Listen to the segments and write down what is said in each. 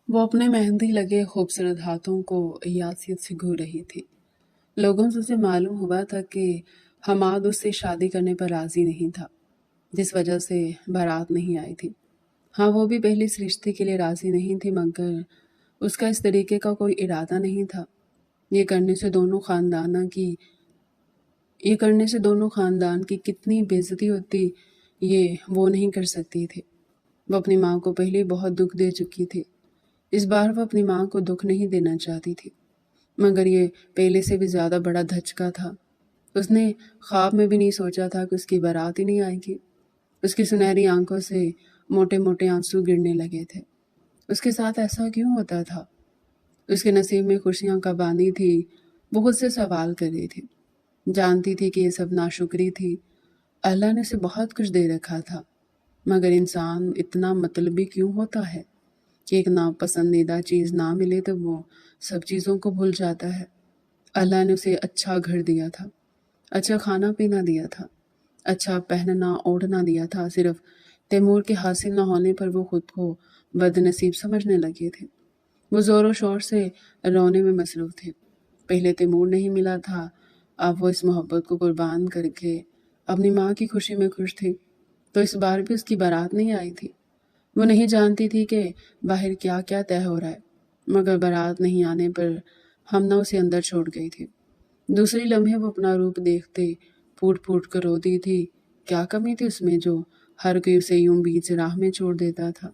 وہ اپنے مہندی لگے خوبصورت ہاتھوں کو یاسیت سے گھو رہی تھی۔ لوگوں سے اسے معلوم ہوا تھا کہ حماد اس سے شادی کرنے پر راضی نہیں تھا، جس وجہ سے بارات نہیں آئی تھی۔ ہاں، وہ بھی پہلے اس رشتے کے لیے راضی نہیں تھی، مگر اس کا اس طریقے کا کوئی ارادہ نہیں تھا۔ یہ کرنے سے دونوں خاندان کی کتنی بے عزتی ہوتی، یہ وہ نہیں کر سکتی تھی۔ وہ اپنی ماں کو پہلے بہت دکھ دے چکی تھی۔ اس بار وہ اپنی ماں کو دکھ نہیں دینا چاہتی تھی، مگر یہ پہلے سے بھی زیادہ بڑا دھچکا تھا۔ اس نے خواب میں بھی نہیں سوچا تھا کہ اس کی بارات ہی نہیں آئے گی۔ اس کی سنہری آنکھوں سے موٹے موٹے آنسو گرنے لگے تھے۔ اس کے ساتھ ایسا کیوں ہوتا تھا؟ اس کے نصیب میں خوشیاں کب آنی تھی؟ وہ خود سے سوال کر رہی تھی۔ جانتی تھی کہ یہ سب ناشکری تھی۔ اللہ نے اسے بہت کچھ دے رکھا تھا، مگر انسان اتنا مطلبی کیوں ہوتا ہے کہ ایک ناپسندیدہ چیز نہ ملے تو وہ سب چیزوں کو بھول جاتا ہے۔ اللہ نے اسے اچھا گھر دیا تھا، اچھا کھانا پینا دیا تھا، اچھا پہننا اوڑھنا دیا تھا۔ صرف تیمور کے حاصل نہ ہونے پر وہ خود کو بد نصیب سمجھنے لگے تھے۔ وہ زور و شور سے رونے میں مصروف تھے۔ پہلے تیمور نہیں ملا تھا، اب وہ اس محبت کو قربان کر کے اپنی ماں کی خوشی میں خوش تھی، تو اس بار بھی اس کی بارات نہیں آئی تھی۔ وہ نہیں جانتی تھی کہ باہر کیا کیا طے ہو رہا ہے، مگر بارات نہیں آنے پر ہمنا اسے اندر چھوڑ گئی تھی۔ دوسری لمحے وہ اپنا روپ دیکھتے پھوٹ پھوٹ کر روتی تھی۔ کیا کمی تھی اس میں جو ہر کوئی اسے یوں بیچ راہ میں چھوڑ دیتا تھا؟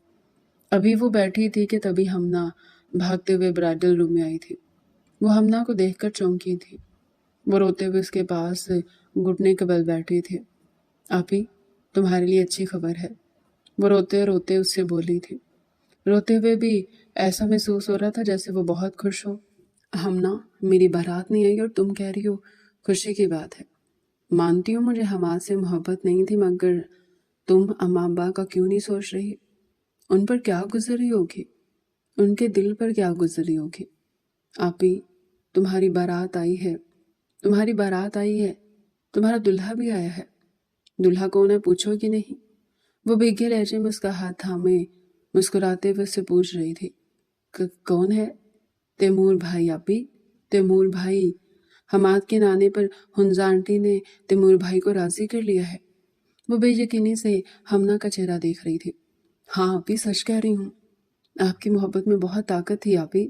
ابھی وہ بیٹھی تھی کہ تبھی ہمنا بھاگتے ہوئے برائڈل روم میں آئی تھی۔ وہ ہمنا کو دیکھ کر چونکی تھی۔ وہ روتے ہوئے اس کے پاس گھٹنے کے بل بیٹھی تھی۔ آپی، تمہارے لیے اچھی خبر ہے، وہ روتے روتے اس سے بولی تھی۔ روتے ہوئے بھی ایسا محسوس ہو رہا تھا جیسے وہ بہت خوش ہو۔ ہمنا، میری بارات نہیں آئی اور تم کہہ رہی ہو خوشی کی بات ہے۔ مانتی ہوں مجھے حماد سے محبت نہیں تھی، مگر تم اماں ابا کا کیوں نہیں سوچ رہی؟ ان پر کیا گزر رہی ہوگی؟ ان کے دل پر کیا گزر رہی ہوگی؟ آپی، تمہاری بارات آئی ہے، تمہاری بارات آئی ہے، تمہارا دلہا بھی آیا ہے۔ دلہا کون ہے پوچھو گی نہیں؟ وہ بھیگے لہجے میں اس کا ہاتھ تھامے مسکراتے ہوئے اس سے پوچھ رہی تھی۔ کون ہے؟ تیمور بھائی آپی، تیمور بھائی۔ حماد کے نانے پر ہنزا آنٹی نے تیمور بھائی کو راضی کر لیا ہے۔ وہ بے یقینی سے ہمنا کا چہرہ دیکھ رہی تھی۔ ہاں آپی، سچ کہہ رہی ہوں، آپ کی محبت میں بہت طاقت تھی آپی،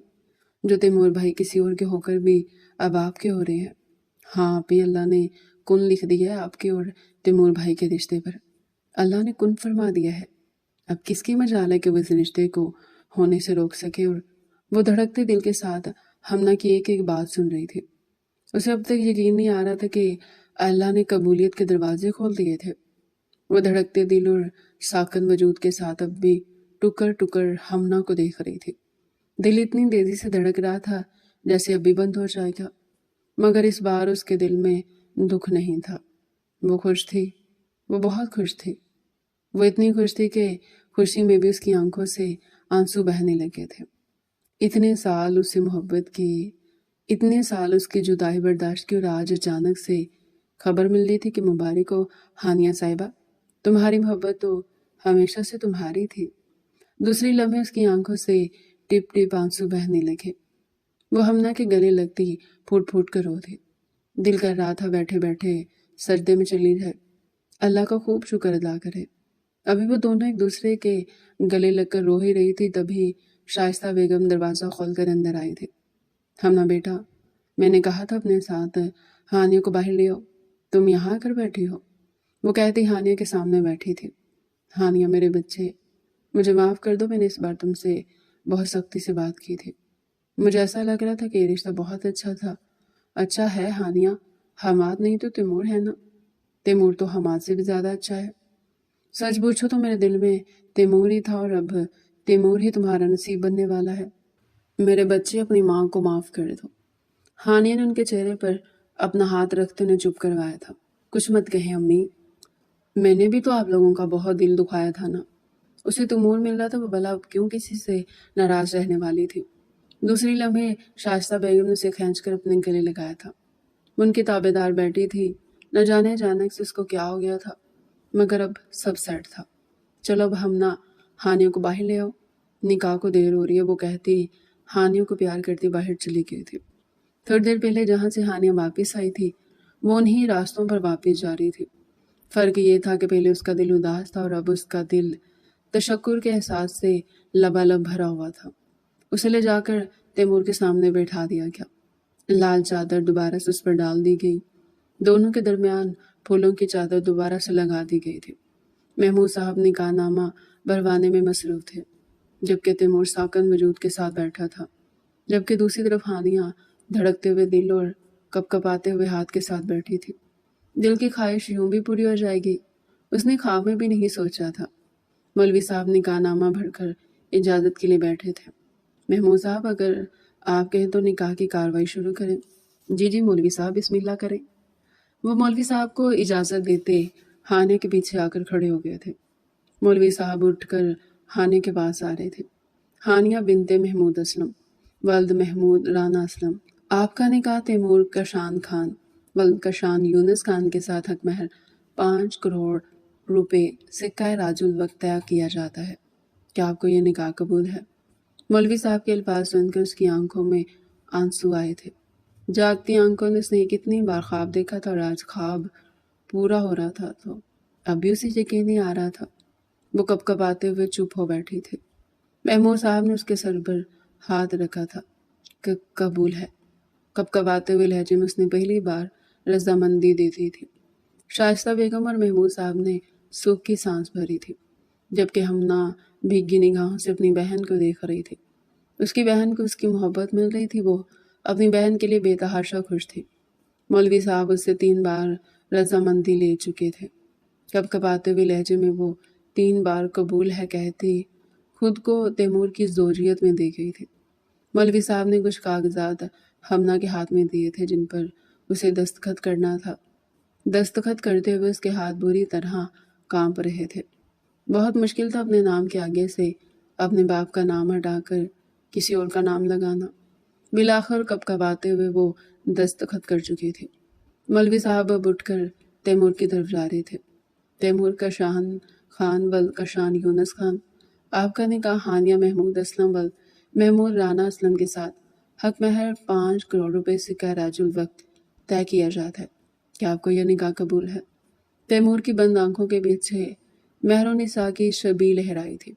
جو تیمور بھائی کسی اور کے ہو کر بھی اب آپ کے ہو رہے ہیں۔ ہاں آپی، اللہ نے کن لکھ دیا ہے آپ کے اور تیمور بھائی کے رشتے پر، اللہ نے کن فرما دیا ہے۔ اب کس کی مجال ہے کہ وہ اس رشتے کو ہونے سے روک سکے؟ اور وہ دھڑکتے دل کے ساتھ ہمنا کی ایک ایک بات سن رہی تھی۔ اسے اب تک یقین نہیں آ رہا تھا کہ اللہ نے قبولیت کے دروازے کھول دیے تھے۔ وہ دھڑکتے دل اور ساکن وجود کے ساتھ اب بھی ٹکر ٹکر ہمنا کو دیکھ رہی تھی۔ دل اتنی تیزی سے دھڑک رہا تھا جیسے ابھی بند ہو جائے گا، مگر اس بار اس کے دل میں دکھ نہیں تھا۔ وہ خوش تھی، وہ بہت خوش تھی۔ وہ اتنی خوش تھی کہ خوشی میں بھی اس کی آنکھوں سے آنسو بہنے لگے تھے۔ اتنے سال اس سے محبت کی، اتنے سال اس کی جدائی برداشت کی، اور آج اچانک سے خبر مل رہی تھی کہ مبارک ہو ہانیہ صاحبہ، تمہاری محبت تو ہمیشہ سے تمہاری تھی۔ دوسری لمحے اس کی آنکھوں سے ٹپ ٹپ آنسو بہنے لگے۔ وہ ہمنا کے گلے لگتی پھوٹ پھوٹ کر رو تھی۔ دل کر رہا تھا بیٹھے بیٹھے سجدے میں چلی جائے، اللہ کا خوب شکر ادا کرے۔ ابھی وہ دونوں ایک دوسرے کے گلے لگ کر رو ہی رہی تھی، تبھی شائستہ بیگم دروازہ کھول کر اندر آئی تھی۔ ہمنا بیٹا، میں نے کہا تھا اپنے ساتھ ہانیہ کو باہر لے آؤ، تم یہاں آ کر بیٹھی ہو؟ وہ کہتی ہانیہ کے سامنے بیٹھی تھی۔ ہانیہ میرے بچے، مجھے معاف کر دو، میں نے اس بار تم سے بہت سختی سے بات کی تھی۔ مجھے ایسا لگ رہا تھا کہ یہ رشتہ بہت اچھا تھا۔ اچھا ہے ہانیہ، حماد نہیں تو تیمور ہے نا؟ تیمور تو حماد سے بھی زیادہ اچھا ہے۔ سچ پوچھو تو میرے دل میں تیمور ہی تھا، اور اب تیمور ہی تمہارا نصیب بننے والا ہے۔ میرے بچے، اپنی ماں کو معاف کر دو۔ ہانیہ نے ان کے چہرے پر اپنا ہاتھ رکھتے انہیں چپ کروایا تھا۔ کچھ مت کہیں امی، میں نے بھی تو آپ لوگوں کا بہت دل دکھایا تھا نا۔ اسے تیمور مل رہا تھا، وہ بھلا کیوں کسی سے ناراض رہنے والی تھی؟ دوسری لمحے شائستہ بیگم نے اسے کھینچ کر اپنے گلے لگایا تھا۔ ان کی تابع دار بیٹھی تھی، نہ جانے اچانک سے اس کو کیا ہو گیا تھا، مگر اب سب سیٹ تھا۔ چلو اب ہمنا ہانیہ کو باہر لے آؤ۔ نکاح کو دیر ہو رہی ہے، وہ کہتی ہانیہ کو پیار کرتی باہر چلی گئی تھی۔ تھوڑی دیر پہلے جہاں سے ہانیہ واپس آئی تھی وہ انہی راستوں پر واپس جا رہی تھی۔ فرق یہ تھا کہ پہلے اس کا دل اداس تھا اور اب اس کا دل تشکر کے احساس سے لبالب بھرا ہوا تھا۔ اسے لے جا کر تیمور کے سامنے بیٹھا دیا گیا۔ لال چادر دوبارہ سے اس پر ڈال دی گئی، دونوں کے درمیان پھولوں کی چادر دوبارہ سے لگا دی گئی تھی۔ محمود صاحب نکاح نامہ بھروانے میں مصروف تھے، جبکہ تیمور ساکن وجود کے ساتھ بیٹھا تھا، جبکہ دوسری طرف ہانیہ دھڑکتے ہوئے دل اور کپ کپاتے ہوئے ہاتھ کے ساتھ بیٹھی تھی۔ دل کی خواہش یوں بھی پوری ہو جائے گی، اس نے خواب میں بھی نہیں سوچا تھا۔ مولوی صاحب نکاح نامہ بھر کر اجازت کے لیے بیٹھے تھے۔ محمود صاحب اگر آپ کہیں تو نکاح کی کاروائی شروع کریں۔ جی مولوی صاحب بسم اللہ کریں۔ وہ مولوی صاحب کو اجازت دیتے ہانیہ کے پیچھے آ کر کھڑے ہو گئے تھے۔ مولوی صاحب اٹھ کر ہانیہ کے پاس آ رہے تھے۔ ہانیہ بنت محمود اسلم ولد محمود رانا اسلم، آپ کا نکاح تیمور کشان خان ولد کشان یونس خان کے ساتھ حق مہر 5 کروڑ روپے سکہ راج الوقت طے کیا جاتا ہے۔ کیا آپ کو یہ نکاح قبول ہے؟ مولوی صاحب کے الفاظ سن کر اس کی آنکھوں میں آنسو آئے تھے۔ جاگتی آنکھوں نے اس نے کتنی بار خواب دیکھا تھا اور آج خواب پورا ہو رہا تھا تو اب بھی اسے یقین نہیں آ رہا تھا۔ وہ کپ کپاتے ہوئے چپ ہو بیٹھی تھی۔ محمود صاحب نے اس کے سر پر ہاتھ رکھا تھا۔ قبول ہے، کپ کپاتے ہوئے لہجے میں اس نے پہلی بار رضامندی دے دی تھی۔ شائستہ بیگم اور محمود صاحب نے سکھ کی سانس بھری تھی، جبکہ ہمنا بھیگی نگاہوں سے اپنی بہن کو دیکھ رہی تھی۔ اس کی بہن کو اس کی محبت مل رہی تھی، وہ اپنی بہن کے لیے بے تحاشا خوش تھی۔ مولوی صاحب اس سے 3 بار رضامندی لے چکے تھے۔ کپ کپاتے ہوئے لہجے میں وہ 3 بار قبول ہے کہتی خود کو تیمور کی زوجیت میں دے گئی تھی۔ مولوی صاحب نے کچھ کاغذات ہمنا کے ہاتھ میں دیے تھے جن پر اسے دستخط کرنا تھا۔ دستخط کرتے ہوئے اس کے ہاتھ بری طرح کانپ رہے تھے۔ بہت مشکل تھا اپنے نام کے آگے سے اپنے باپ کا نام ہٹا کر کسی اور کا نام لگانا۔ بالآخر کپ کپاتے ہوئے وہ دستخط کر چکی تھی۔ مولوی صاحب اب اٹھ کر تیمور کی طرف جا رہے تھے۔ تیمور کشان خان ولد کشان یونس خان، آپ کا نکاح ہانیہ محمود اسلم ولد محمود رانا اسلم کے ساتھ حق مہر 5 کروڑ روپے سکہ راج الوقت طے کیا جاتا ہے۔ کیا آپ کو یہ نکاح قبول ہے؟ تیمور کی بند آنکھوں کے پیچھے مہر و نساء کی شبیہ لہرائی تھی،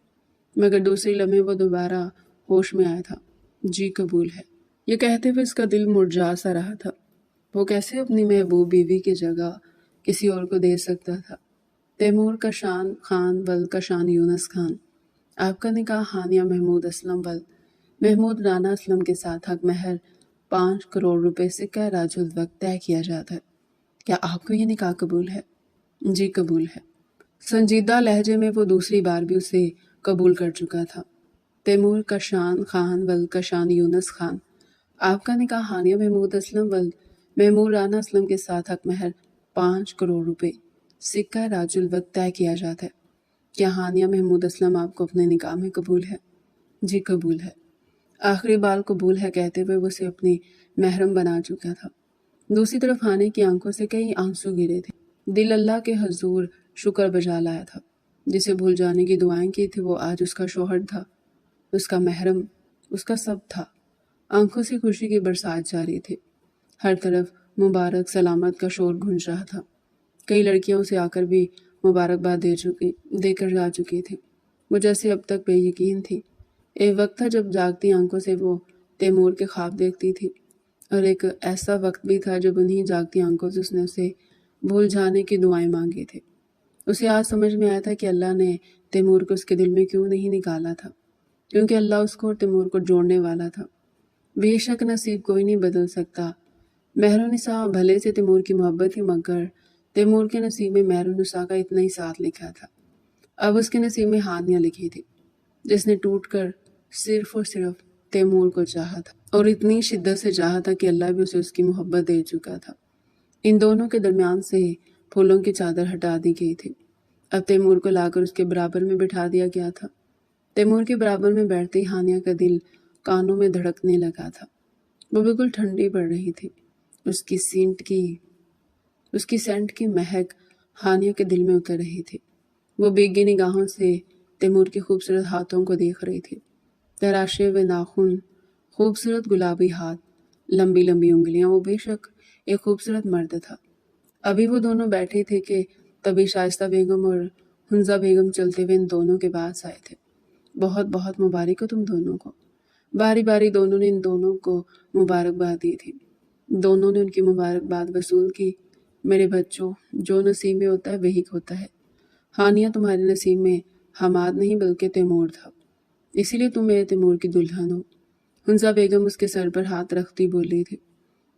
مگر دوسری لمحے وہ دوبارہ ہوش میں آیا تھا۔ جی قبول ہے، یہ کہتے ہوئے اس کا دل مرجھا سا رہا تھا۔ وہ کیسے اپنی محبوب بیوی کی جگہ کسی اور کو دے سکتا تھا؟ تیمور کشان خان ولد کشان یونس خان، آپ کا نکاح ہانیہ محمود اسلم ولد محمود رانا اسلم کے ساتھ حق مہر 5 کروڑ روپے سکہ راج الوقت طے کیا جاتا ہے۔ کیا آپ کو یہ نکاح قبول ہے؟ جی قبول ہے۔ سنجیدہ لہجے میں وہ دوسری بار بھی اسے قبول کر چکا تھا۔ تیمور کشان خان ولد کشان یونس خان، آپ کا نکاح ہانیہ محمود اسلم ولد محمود رانا اسلم کے ساتھ حق مہر 5 کروڑ روپے سکہ راج الوقت طے کیا جاتا ہے۔ کیا ہانیہ محمود اسلم آپ کو اپنے نکاح میں قبول ہے؟ جی قبول ہے۔ آخری بار قبول ہے کہتے ہوئے وہ اسے اپنی محرم بنا چکا تھا۔ دوسری طرف ہانیہ کی آنکھوں سے کئی آنسو گرے تھے۔ دل اللہ کے حضور شکر بجا لایا تھا۔ جسے بھول جانے کی دعائیں کی تھی وہ آج اس کا شوہر تھا، اس کا محرم، اس کا سب تھا۔ آنکھوں سے خوشی کی برسات جاری تھی۔ ہر طرف مبارک سلامت کا شور گونج رہا تھا۔ کئی لڑکیاں اسے آ کر بھی مبارکباد دے کر جا چکی تھی۔ وہ جیسے اب تک بے یقین تھی۔ ایک وقت تھا جب جاگتی آنکھوں سے وہ تیمور کے خواب دیکھتی تھی، اور ایک ایسا وقت بھی تھا جب انہی جاگتی آنکھوں سے اس نے اسے بھول جانے کی دعائیں مانگی تھی۔ اسے آج سمجھ میں آیا تھا کہ اللہ نے تیمور کو اس کے دل میں کیوں نہیں نکالا تھا، کیونکہ اللہ اس کو اور تیمور کو جوڑنے والا تھا۔ بے شک نصیب کوئی نہیں بدل سکتا۔ مہر و نساء بھلے سے تیمور کی محبت ہی، مگر تیمور کے نصیب میں مہر و نساء کا اتنا ہی ساتھ لکھا تھا۔ اب اس کے نصیب میں ہانیہ لکھی تھی، جس نے ٹوٹ کر صرف اور صرف تیمور کو چاہا تھا، اور اتنی شدت سے چاہا تھا کہ اللہ بھی اسے اس کی محبت دے چکا تھا۔ ان دونوں کے درمیان سے پھولوں کی چادر ہٹا دی گئی تھی۔ اب تیمور کو لا کر اس کے برابر میں بٹھا دیا گیا تھا۔ تیمور کے برابر میں بیٹھتے ہی ہانیہ کا دل کانوں میں دھڑکنے لگا تھا۔ وہ بالکل ٹھنڈی پڑ رہی تھی۔ اس کی سینٹ کی مہک ہانیہ کے دل میں اتر رہی تھی۔ وہ بھیگی نگاہوں سے تیمور کے خوبصورت ہاتھوں کو دیکھ رہی تھی۔ तराशे हुए नाखून, खूबसूरत गुलाबी हाथ, लंबी लंबी उंगलियां। वो बेशक एक खूबसूरत मर्द था। अभी वो दोनों बैठे थे कि तभी शाइस्ता बेगम और हुंजा बेगम चलते हुए इन दोनों के पास आए थे। बहुत बहुत मुबारक हो तुम दोनों को। बारी बारी दोनों ने इन दोनों को मुबारकबाद दी थी। दोनों ने उनकी मुबारकबाद वसूल की। मेरे बच्चों, जो नसीब में होता है वही होता है। हानिया, तुम्हारे नसीब में हमाद नहीं बल्कि तैमूर था, इसीलिए तुम मेरे तैमूर की दुल्हन हो। हुंजा बेगम उसके सर पर हाथ रखती बोली थी,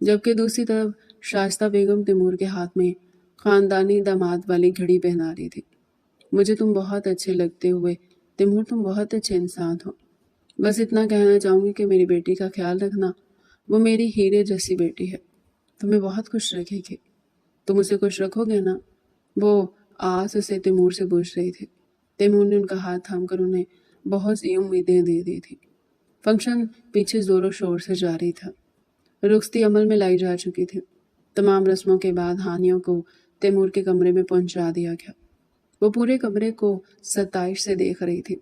जबकि दूसरी तरफ शाइस्ता बेगम तैमूर के हाथ में खानदानी दामाद वाली घड़ी पहना रही थी। मुझे तुम बहुत अच्छे लगते हुए तैमूर, तुम बहुत अच्छे इंसान हो। बस इतना कहना चाहूँगी कि मेरी बेटी का ख्याल रखना, वो मेरी हीरे जैसी बेटी है, तुम्हें बहुत खुश रखेगी। तुम उसे खुश रखोगे ना? वो आस से तैमूर से पूछ रही थी। तैमूर ने उनका हाथ थामकर उन्हें बहुत सी उम्मीदें दे दी थी। फंक्शन पीछे जोरों शोर से जारी था। रुख्सती अमल में लाई जा चुकी थी। तमाम रस्मों के बाद हानियों को तैमूर के कमरे में पहुंचा दिया गया। वो पूरे कमरे को सताइश से देख रही थी।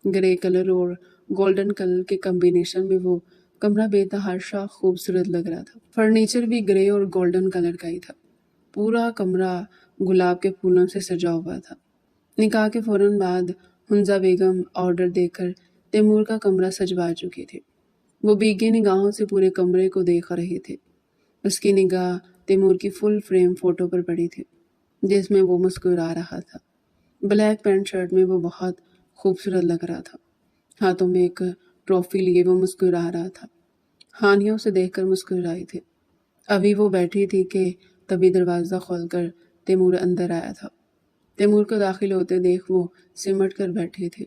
ग्रे कलर और गोल्डन कलर के कॉम्बिनेशन में वो कमरा बेतहाशा खूबसूरत लग रहा था। फर्नीचर भी ग्रे और गोल्डन कलर का ही था। पूरा कमरा गुलाब के फूलों से सजा हुआ था। निकाह के फौरन बाद हुंजा बेगम ऑर्डर देकर तैमूर का कमरा सजवा चुकी थी। वो भीगी निगाहों से पूरे कमरे को देख रहे थे। उसकी निगाह तैमूर की फुल फ्रेम फोटो पर पड़ी थी, जिसमें वो मुस्कुरा रहा था। ब्लैक पैंट शर्ट में वो बहुत खूबसूरत लग रहा था। हाथों में एक ट्रॉफी लिए वो मुस्कुरा रहा था। हानिया उसे देखकर मुस्कुराई थी। अभी वो बैठी थी कि तभी दरवाज़ा खोलकर तैमूर अंदर आया था। तैमूर को दाखिल होते देख वो सिमट कर बैठी थी।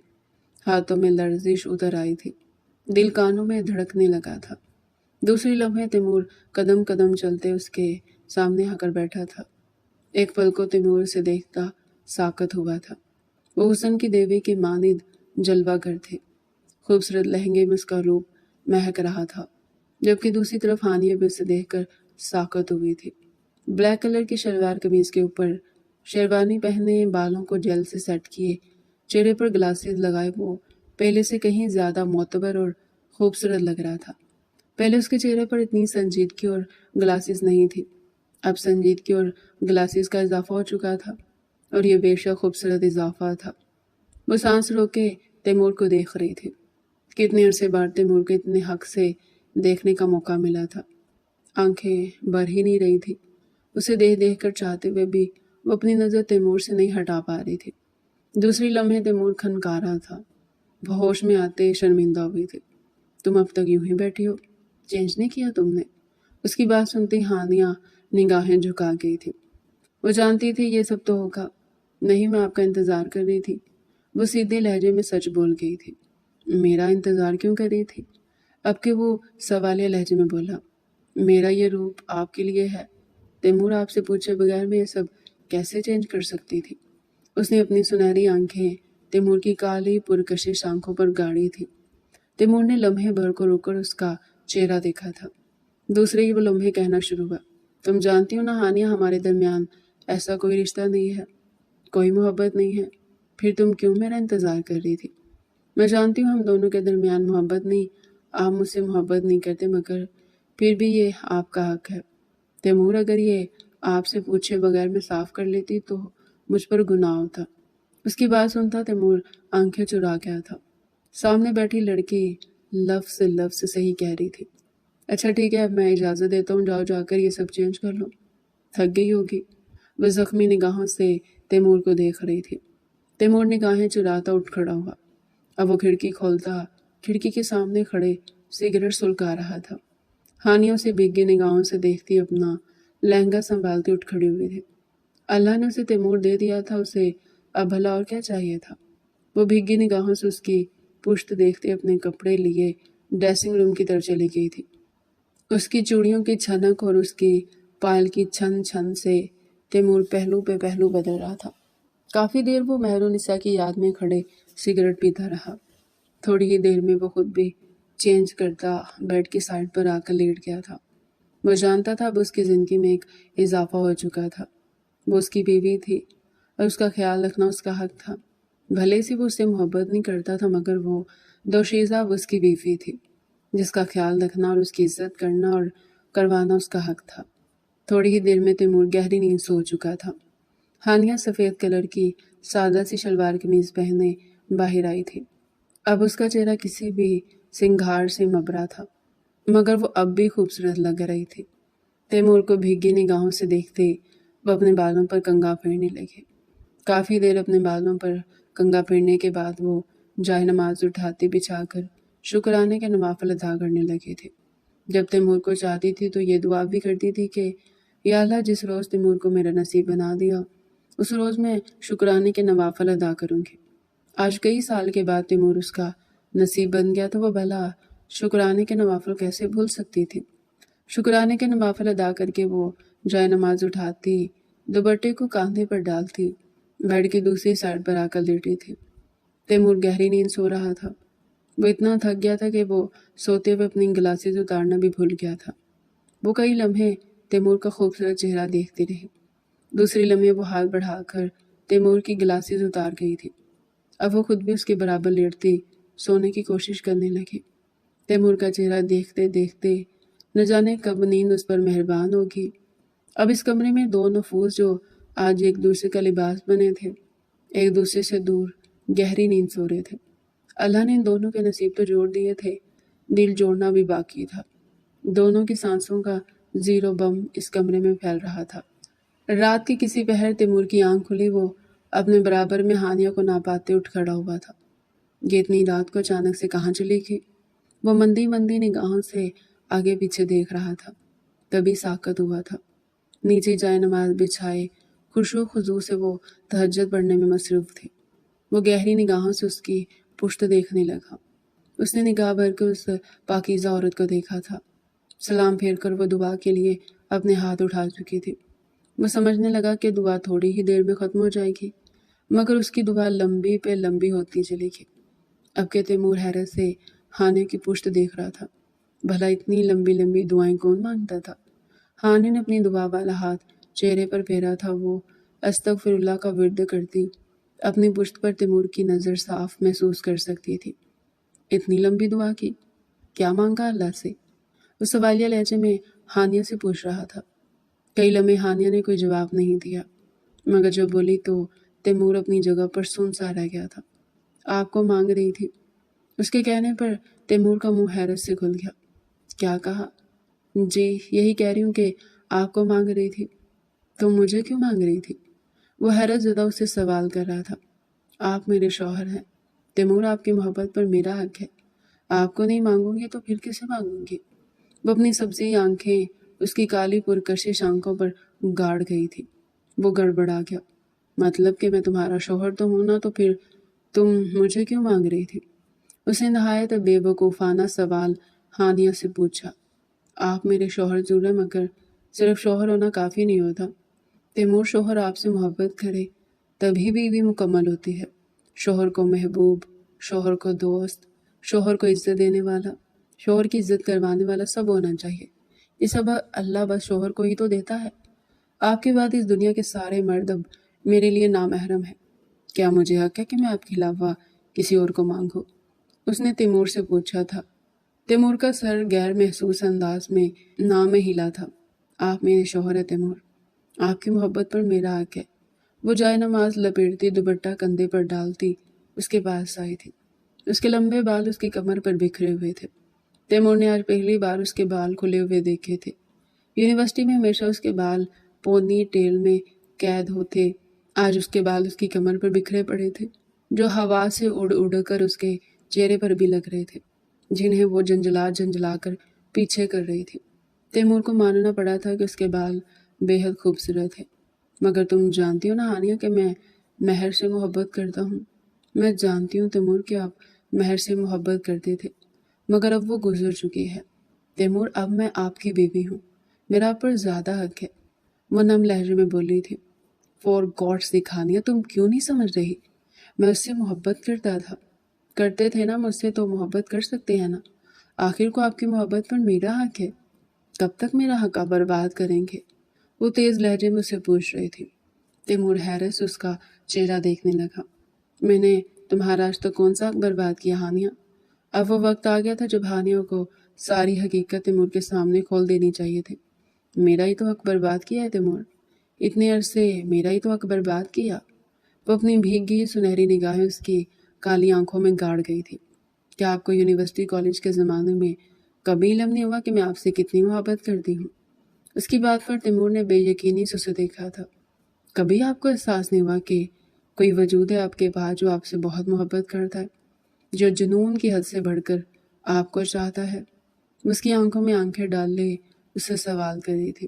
हाथों में लर्जिश उतर आई थी। दिल कानों में धड़कने लगा था। दूसरी लम्हे तैमूर कदम कदम चलते उसके सामने आकर बैठा था। एक पल को तैमूर से देखता साकत हुआ था। वो हुस्न की देवी की मानिद जलवागर थे। खूबसूरत लहंगे में उसका रूप महक रहा था, जबकि दूसरी तरफ हानिया भी उसे देखकर साकत हुई थी। ब्लैक कलर की शलवार कमीज के ऊपर शेरवानी पहने, बालों को जेल से सेट किए, चेहरे पर ग्लासेस लगाए वो पहले से कहीं ज्यादा मोतबर और खूबसूरत लग रहा था। पहले उसके चेहरे पर इतनी संजीदगी और ग्लासेस नहीं थी। अब संजीदगी और ग्लासेस का इजाफा हो चुका था, और ये बेशक खूबसूरत इजाफा था। वो सांस रोके तैमूर को देख रही थी। कितने अरसे बाद तैमूर को इतने हक से देखने का मौका मिला था। आंखें भर ही नहीं रही थी। उसे देख देख कर चाहते हुए भी वो अपनी नज़र तैमूर से नहीं हटा पा रही थी। दूसरी लम्हे तैमूर खनका रहा था। वो होश में आते शर्मिंदा हुई थी। तुम अब तक यूं ही बैठी हो, चेंज नहीं किया तुमने? उसकी बात सुनती हानिया निगाहें झुका गई थी। वो जानती थी ये सब तो होगा। नहीं, मैं आपका इंतज़ार कर रही थी। वो सीधे लहजे में सच बोल गई थी। मेरा इंतज़ार क्यों कर रही थी? अब के वो सवालिया लहजे में बोला, मेरा ये रूप आपके लिए है। तैमूर, आपसे पूछे बगैर मैं ये सब कैसे चेंज कर सकती थी? उसने अपनी सुनहरी आंखें तैमूर की काली पुरकशिश आंखों पर गाड़ी थी। तैमूर ने लम्हे भर को रुककर उसका चेहरा देखा था। दूसरे ही वो लम्हे कहना शुरू हुआ, तुम जानती हो ना हानिया, हमारे दरमियान ऐसा कोई रिश्ता नहीं है, कोई मोहब्बत नहीं है। फिर तुम क्यों मेरा इंतज़ार कर रही थी? मैं जानती हूँ हम दोनों के दरमियान मोहब्बत नहीं, आप मुझसे मोहब्बत नहीं करते, मगर फिर भी ये आपका हक है। तैमूर, अगर ये आपसे पूछे बगैर मैं साफ कर लेती तो मुझ पर गुनाह होता। उसकी बात सुनता तैमूर आंखें चुरा गया था। सामने बैठी लड़की लफ्ज़ से लफ्ज़ सही कह रही थी। अच्छा ठीक है, अब मैं इजाज़त देता हूँ, जाओ जाकर ये सब चेंज कर लो, थक गई होगी। वह जख्मी निगाहों से तैमूर को देख रही थी। तैमूर निगाहें चुराता उठ खड़ा हुआ। अब वो खिड़की खोलता खिड़की के सामने खड़े सिगरेट सुलगा रहा था। हानियों से भीगी निगाहों से देखती अपना लहंगा संभालती उठ खड़ी हुई थी। अल्लाह ने उसे तैमूर दे दिया था, उसे अब भला और क्या चाहिए था? वो भीगी निगाहों से उसकी पुश्त देखते अपने कपड़े लिए ड्रेसिंग रूम की तरफ चली गई थी। उसकी चूड़ियों की छनक और उसकी पायल की छन छन से तैमूर पहलू पे पहलू बदल रहा था। काफ़ी देर वो मेहरुनिसा की याद में खड़े सिगरेट पीता रहा। थोड़ी ही देर में वो खुद भी चेंज करता बेड की साइड पर आकर लेट गया था। वो जानता था अब उसकी ज़िंदगी में एक इजाफा हो चुका था। वो उसकी बीवी थी और उसका ख्याल रखना उसका हक था। भले से वो उससे मोहब्बत नहीं करता था, मगर वो दोशीज़ा अब उसकी बीवी थी, जिसका ख्याल रखना और उसकी इज्जत करना और करवाना उसका हक था। थोड़ी ही देर में तैमूर गहरी नींद सो चुका था। हानिया सफ़ेद कलर की सादा सी शलवार कमीज पहने बाहर आई थी। अब उसका चेहरा किसी भी सिंगार से मबरा था, मगर वो अब भी खूबसूरत लग रही थी। तैमूर को भीगी निगाहों से देखते वो अपने बालों पर कंघा फेरने लगे। काफ़ी देर अपने बालों पर कंघा फेरने के बाद वो जाय नमाज उठाते बिछाकर शुक्राने के नवाफिल अदा करने लगे थे। जब तैमूर को चाहती थी तो ये दुआ भी करती थी कि या अल्लाह, जिस रोज़ तैमूर को मेरा नसीब बना दिया उस रोज़ मैं शुक्राने के नवाफिल अदा करूँगी। आज कई साल के बाद तैमूर उसका नसीब बन गया तो वह भला शुक्राने के नवाफिल कैसे भूल सकती थी। शुक्राने के नवाफिल अदा करके वो जाय नमाज उठाती, दुपट्टे को कांधे पर डालती, बेड की दूसरी साइड पर आकर लेटी थी। तैमूर गहरी नींद सो रहा था। वो इतना थक गया था कि वो सोते हुए अपनी ग्लासेस उतारना भी भूल गया था। वो कई लम्हे तैमूर का खूबसूरत चेहरा देखती रही। दूसरे लम्हे वो हाथ बढ़ाकर तैमूर की ग्लासेस उतार गई थी। अब वो खुद भी उसके बराबर लेटती सोने की कोशिश करने लगी। तैमूर का चेहरा देखते देखते न जाने कब नींद उस पर मेहरबान होगी। अब इस कमरे में दो नफूस जो आज एक दूसरे का लिबास बने थे, एक दूसरे से दूर गहरी नींद सो रहे थे। अल्लाह ने इन दोनों के नसीब तो जोड़ दिए थे, दिल जोड़ना भी बाकी था। दोनों की सांसों का जीरो बम इस कमरे में फैल रहा था। रात की किसी पहर तैमूर की आंख खुली। वो अपने बराबर में हानिया को ना पाते उठ खड़ा हुआ था। ये इतनी रात को अचानक से कहाँ चली गई? वो मंदी मंदी निगाहों से आगे पीछे देख रहा था। तभी साकत हुआ था। नीचे जाए नमाज बिछाए खुशू खुजू से वो तहज्जुद पढ़ने में मसरूफ थे। वो गहरी निगाहों से उसकी पुश्त देखने लगा। उसने निगाह भर कर उस पाकीज़ा औरत को देखा था। सलाम फेर कर वो दुआ के लिए अपने हाथ उठा चुकी थी। वो समझने लगा कि दुआ थोड़ी ही देर में ख़त्म हो जाएगी, मगर उसकी दुआ लंबी पे लंबी होती चली गई। अब के तैमूर हैरत से हाने की पुश्त देख रहा था। भला इतनी लंबी लंबी दुआएं कौन मांगता था? हाने ने अपनी दुआ वाला हाथ चेहरे पर फेरा था। वो अस्तगफिरुल्लाह का विर्द करती अपनी पुश्त पर तैमूर की नज़र साफ महसूस कर सकती थी। इतनी लंबी दुआ की? क्या मांगा अल्लाह से? वो सवालिया लहजे में हानिया से पूछ रहा था। कई लम्हे हानिया ने कोई जवाब नहीं दिया, मगर जब बोली तो तैमूर अपनी जगह पर सुन सा रह गया था। आपको मांग रही थी? उसके कहने पर तैमूर का मुंह हैरत से खुल गया। क्या कहा? जी, यही कह रही हूँ कि आपको मांग रही थी। तो मुझे क्यों मांग रही थी? वो हैरत ज़्यादा उससे सवाल कर रहा था। आप मेरे शौहर हैं तैमूर, आपकी मोहब्बत पर मेरा हक है। आपको नहीं मांगूंगी तो फिर किसे मांगूंगी? वो अपनी सब्जी आंखें उसकी काली पुरकशिश आंखों पर गाड़ गई थी। वो गड़बड़ा गया। मतलब कि मैं तुम्हारा शौहर तो हूं ना, तो फिर तुम मुझे क्यों मांग रही थी? उसने नहायत बेवकूफ़ाना सवाल हानिया से पूछा। आप मेरे शौहर ज़रूर हैं, मगर सिर्फ शौहर होना काफ़ी नहीं होता। तैमूर, शौहर आपसे मोहब्बत करे तभी बीवी मुकम्मल होती है। शौहर को महबूब, शौहर को दोस्त, शौहर को इज्जत देने वाला, शौहर की इज्जत करवाने वाला सब होना चाहिए। ये सब अल्लाह बस शौहर को ही तो देता है। आपके बाद इस दुनिया के सारे मर्द अब मेरे लिए नामहरम हैं। क्या मुझे हक है कि मैं आपके अलावा किसी और को मांगूं? उसने तैमूर से पूछा था। तैमूर का सर गैर महसूस अंदाज में ना में हिला था। आप मेरे शौहर हैं तैमूर, आपकी मोहब्बत पर मेरा हक है। वो जाए नमाज लपेटती दुपट्टा कंधे पर डालती उसके पास आई थी। उसके लंबे बाल उसकी कमर पर बिखरे हुए थे। तैमूर ने आज पहली बार उसके बाल खुले हुए देखे थे। यूनिवर्सिटी में हमेशा उसके बाल पोनी टेल में कैद होते। आज उसके बाल उसकी कमर पर बिखरे पड़े थे, जो हवा से उड़ उड़ कर उसके चेहरे पर भी लग रहे थे, जिन्हें वो झंझला झंझला कर पीछे कर रही थी। तैमूर को मानना पड़ा था कि उसके बाल बेहद खूबसूरत है। मगर तुम जानती हो ना हानिया कि मैं महर से मोहब्बत करता हूँ। मैं जानती हूँ तैमूर कि आप महर से मोहब्बत करते थे, मगर अब वो गुजर चुकी है। तैमूर, अब मैं आपकी बीवी हूँ, मेरा आप पर ज़्यादा हक है। वो नम लहजे में बोली थी। फॉर गॉड्स सेक हानिया, तुम क्यों नहीं समझ रही? मैं उससे मोहब्बत करता था। करते थे ना मुझसे, तो मोहब्बत कर सकते हैं ना। आखिर को आपकी मोहब्बत पर मेरा हक है। कब तक मेरा हक आप बर्बाद करेंगे? वो तेज़ लहजे में उससे पूछ रही थी। तैमूर हैरत से उसका चेहरा देखने लगा। मैंने तुम्हारा आज तक कौन सा हक बर्बाद किया हानिया? اب وہ وقت آ گیا تھا جب ہانیہ کو ساری حقیقت تیمور کے سامنے کھول دینی چاہیے تھی۔ میرا ہی تو حق برباد کیا ہے تیمور، اتنے عرصے میرا ہی تو حق برباد کیا۔ وہ اپنی بھیگی سنہری نگاہیں اس کی کالی آنکھوں میں گاڑ گئی تھی۔ کیا آپ کو یونیورسٹی کالج کے زمانے میں کبھی علم نہیں ہوا کہ میں آپ سے کتنی محبت کرتی ہوں؟ اس کی بات پر تیمور نے بے یقینی سے اسے دیکھا تھا۔ کبھی آپ کو احساس نہیں ہوا کہ کوئی وجود ہے آپ کے پاس جو آپ سے بہت محبت کرتا ہے، جو جنون کی حد سے بڑھ کر آپ کو چاہتا ہے؟ اس کی آنکھوں میں آنکھیں ڈال لے اسے سوال کر رہی تھی۔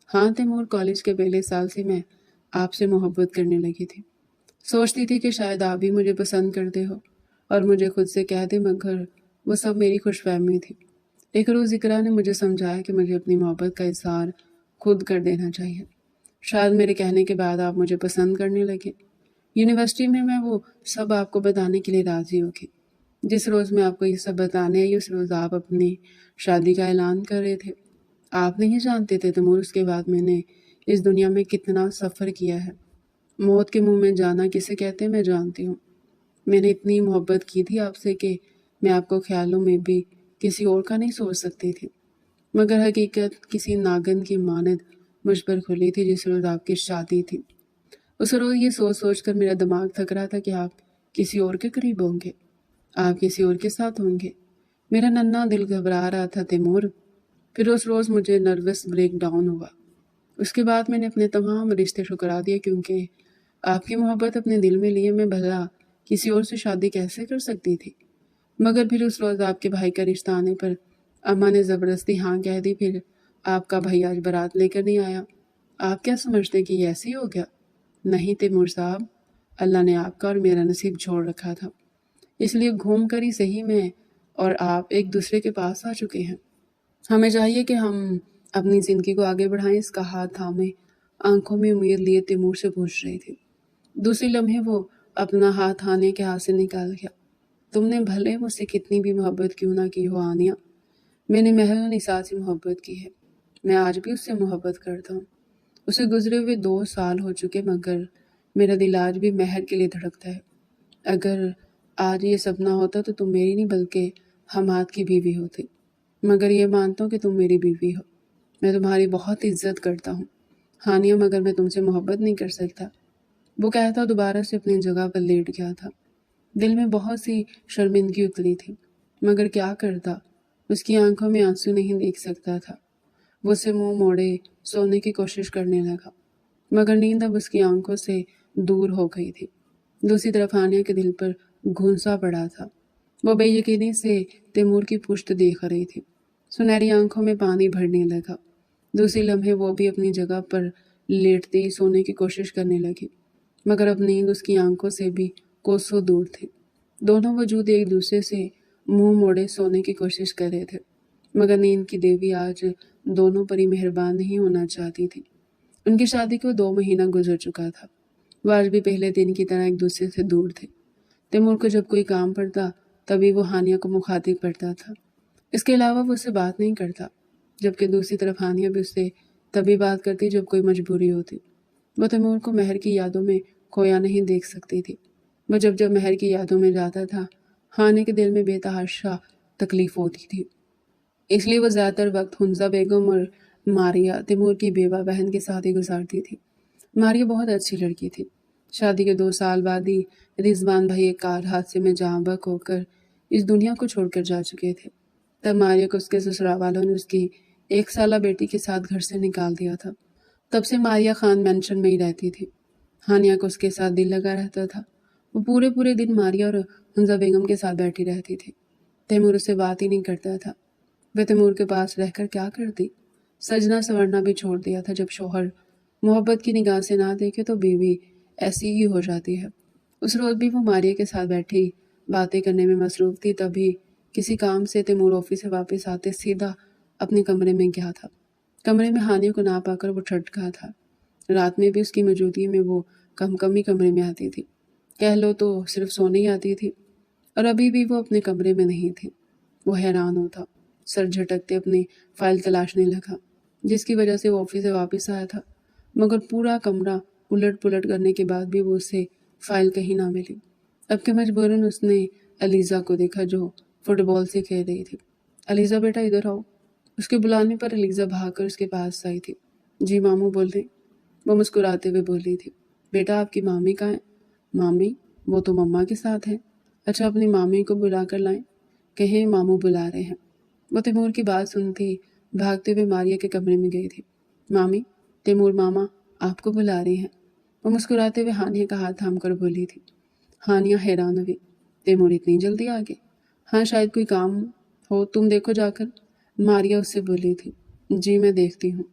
ہاں تیمور، کالج کے پہلے سال سے میں آپ سے محبت کرنے لگی تھی۔ سوچتی تھی کہ شاید آپ بھی مجھے پسند کرتے ہو اور مجھے خود سے کہہ دے، مگر وہ سب میری خوش فہمی تھی۔ ایک روز اقرا نے مجھے سمجھایا کہ مجھے اپنی محبت کا اظہار خود کر دینا چاہیے۔ شاید میرے کہنے کے بعد آپ مجھے پسند کرنے لگے۔ یونیورسٹی میں وہ سب آپ کو بتانے کے لیے راضی ہوگی۔ جس روز میں آپ کو یہ سب بتانے آئی اس روز آپ اپنی شادی کا اعلان کر رہے تھے۔ آپ نہیں جانتے تھے تیمور، اس کے بعد میں نے اس دنیا میں کتنا سفر کیا ہے۔ موت کے منہ میں جانا کسے کہتے ہیں میں جانتی ہوں۔ میں نے اتنی محبت کی تھی آپ سے کہ میں آپ کو خیالوں میں بھی کسی اور کا نہیں سوچ سکتی تھی، مگر حقیقت کسی ناگن کی مانند مجھ پر کھلی تھی جس روز آپ کی شادی تھی۔ اس روز یہ سوچ سوچ کر میرا دماغ تھک رہا تھا کہ آپ کسی اور کے قریب ہوں گے، آپ کسی اور کے ساتھ ہوں گے۔ میرا ننھا دل گھبرا رہا تھا تیمور۔ پھر اس روز مجھے نروس بریک ڈاؤن ہوا۔ اس کے بعد میں نے اپنے تمام رشتے ٹھکرا دیے، کیونکہ آپ کی محبت اپنے دل میں لیے میں بھلا کسی اور سے شادی کیسے کر سکتی تھی؟ مگر پھر اس روز آپ کے بھائی کا رشتہ آنے پر اماں نے زبردستی ہاں کہہ دی۔ پھر آپ کا بھائی آج بارات لے کر نہیں آیا۔ آپ کیا سمجھتے کہ یہ ایسے ہی ہو گیا؟ نہیں تیمور صاحب، اللہ نے آپ کا اور میرا نصیب جوڑ رکھا تھا، اس لیے گھوم کر ہی صحیح میں اور آپ ایک دوسرے کے پاس آ چکے ہیں۔ ہمیں چاہیے کہ ہم اپنی زندگی کو آگے بڑھائیں۔ اس کا ہاتھ تھامے آنکھوں میں امید لیے تیمور سے پوچھ رہی تھی۔ دوسری لمحے وہ اپنا ہاتھ ہانیہ کے ہاتھ سے نکال گیا۔ تم نے بھلے مجھ سے کتنی بھی محبت کیوں نہ کی ہو ہانیہ، میں نے مہر و نساء سے محبت کی ہے۔ میں آج بھی اس سے محبت کرتا ہوں۔ اسے گزرے ہوئے 2 سال ہو چکے، مگر میرا دل آج بھی مہر کے لیے دھڑکتا ہے۔ اگر آج یہ سب نہ ہوتا تو تم میری نہیں بلکہ حماد کی بیوی ہوتی، مگر یہ مانتا ہوں کہ تم میری بیوی ہو۔ میں تمہاری بہت عزت کرتا ہوں ہانیہ، مگر میں تم سے محبت نہیں کر سکتا۔ وہ کہتا دوبارہ سے اپنی جگہ پر لیٹ گیا تھا۔ دل میں بہت سی شرمندگی اتلی تھی، مگر کیا کرتا، اس کی آنکھوں میں آنسو نہیں دیکھ سکتا تھا۔ وہ اسے منہ موڑے سونے کی کوشش کرنے لگا، مگر نیند اب اس کی آنکھوں سے دور ہو گئی تھی۔ دوسری طرف ہانیہ کے دل پر گھونسا پڑا تھا۔ وہ بے یقینی سے تیمور کی پشت دیکھ رہی تھی۔ سنہری آنکھوں میں پانی بھرنے لگا۔ دوسری لمحے وہ بھی اپنی جگہ پر لیٹتے ہی سونے کی کوشش کرنے لگی، مگر اب نیند اس کی آنکھوں سے بھی کوسوں دور تھی۔ دونوں وجود ایک دوسرے سے منہ موڑے سونے کی کوشش کر رہے تھے، مگر نیند کی دیوی آج دونوں پر ہی مہربان نہیں ہونا چاہتی تھی۔ ان کی شادی کو 2 مہینہ گزر چکا تھا۔ وہ آج بھی پہلے دن کی طرح ایک دوسرے سے دور تھے۔ تیمور کو جب کوئی کام پڑتا تبھی وہ ہانیہ کو مخاطب کرتا تھا، اس کے علاوہ وہ اس سے بات نہیں کرتا، جبکہ دوسری طرف ہانیہ بھی اس سے تبھی بات کرتی جب کوئی مجبوری ہوتی۔ وہ تیمور کو مہر کی یادوں میں کھویا نہیں دیکھ سکتی تھی۔ وہ جب مہر کی یادوں میں جاتا تھا، ہانیہ کے دل میں بے تحاشا تکلیف ہوتی تھی، اس لیے وہ زیادہ تر وقت حنزہ بیگم اور ماریہ تیمور کی بیوہ بہن کے ساتھ ہی گزارتی تھی۔ ماریہ بہت اچھی لڑکی تھی۔ شادی کے 2 سال بعد ہی رضوان بھائی ایک کار حادثے میں جاں بحق ہو کر اس دنیا کو چھوڑ کر جا چکے تھے۔ تب ماریہ کو اس کے سسرال والوں نے اس کی 1 سالہ بیٹی کے ساتھ گھر سے نکال دیا تھا۔ تب سے ماریہ خان مینشن میں ہی رہتی تھی۔ ہانیہ کو اس کے ساتھ دل لگا رہتا تھا۔ وہ پورے دن ماریہ اور حنزہ بیگم کے ساتھ بیٹھی رہتی تھی۔ تیمور اس سے بات ہی نہیں کرتا تھا۔ وہ تیمور کے پاس رہ کر کیا کرتی؟ سجنا سنورنا بھی چھوڑ دیا تھا۔ جب شوہر محبت کی نگاہ سے نہ دیکھے تو بیوی ایسی ہی ہو جاتی ہے۔ اس روز بھی وہ ماریہ کے ساتھ بیٹھی باتیں کرنے میں مصروف تھی، تبھی کسی کام سے تیمور آفس سے واپس آتے سیدھا اپنے کمرے میں گیا تھا۔ کمرے میں ہانیہ کو نہ پا کر وہ ٹھٹکا تھا۔ رات میں بھی اس کی موجودگی میں وہ کم ہی کمرے میں آتی تھی، کہہ لو تو صرف سونے ہی آتی تھی، اور ابھی بھی وہ اپنے کمرے میں نہیں تھی۔ وہ حیران ہوتا، سر جھٹکتے اپنی فائل تلاشنے لگا، جس کی وجہ سے وہ آفس سے واپس آیا تھا، مگر پورا کمرہ الٹ پلٹ کرنے کے بعد بھی وہ اسے فائل کہیں نہ ملی۔ اب کہ مجبوراً اس نے علیزہ کو دیکھا جو फुट बॉल से खेल रही थी। अलीज़ा बेटा इधर आओ। उसके बुलाने पर अलीज़ा भागकर उसके पास आई थी। जी मामू बोले। वो मुस्कुराते हुए बोली थी, बेटा आपकी मामी कहाँ है? मामी? वो तो मम्मा के साथ है। अच्छा अपनी मामी को बुला कर लाएं, कहें मामू बुला रहे हैं। वो तैमूर की बात सुनती भागते हुए मारिया के कमरे में गई थी। मामी, तैमूर मामा आपको बुला रही हैं। वो मुस्कुराते हुए हानिया का हाथ थाम कर बोली थी। हानिया हैरान हुई, तैमूर इतनी जल्दी आ गए? हाँ शायद कोई काम हो, तुम देखो जाकर, मारिया उससे बोली थी। जी मैं देखती हूँ।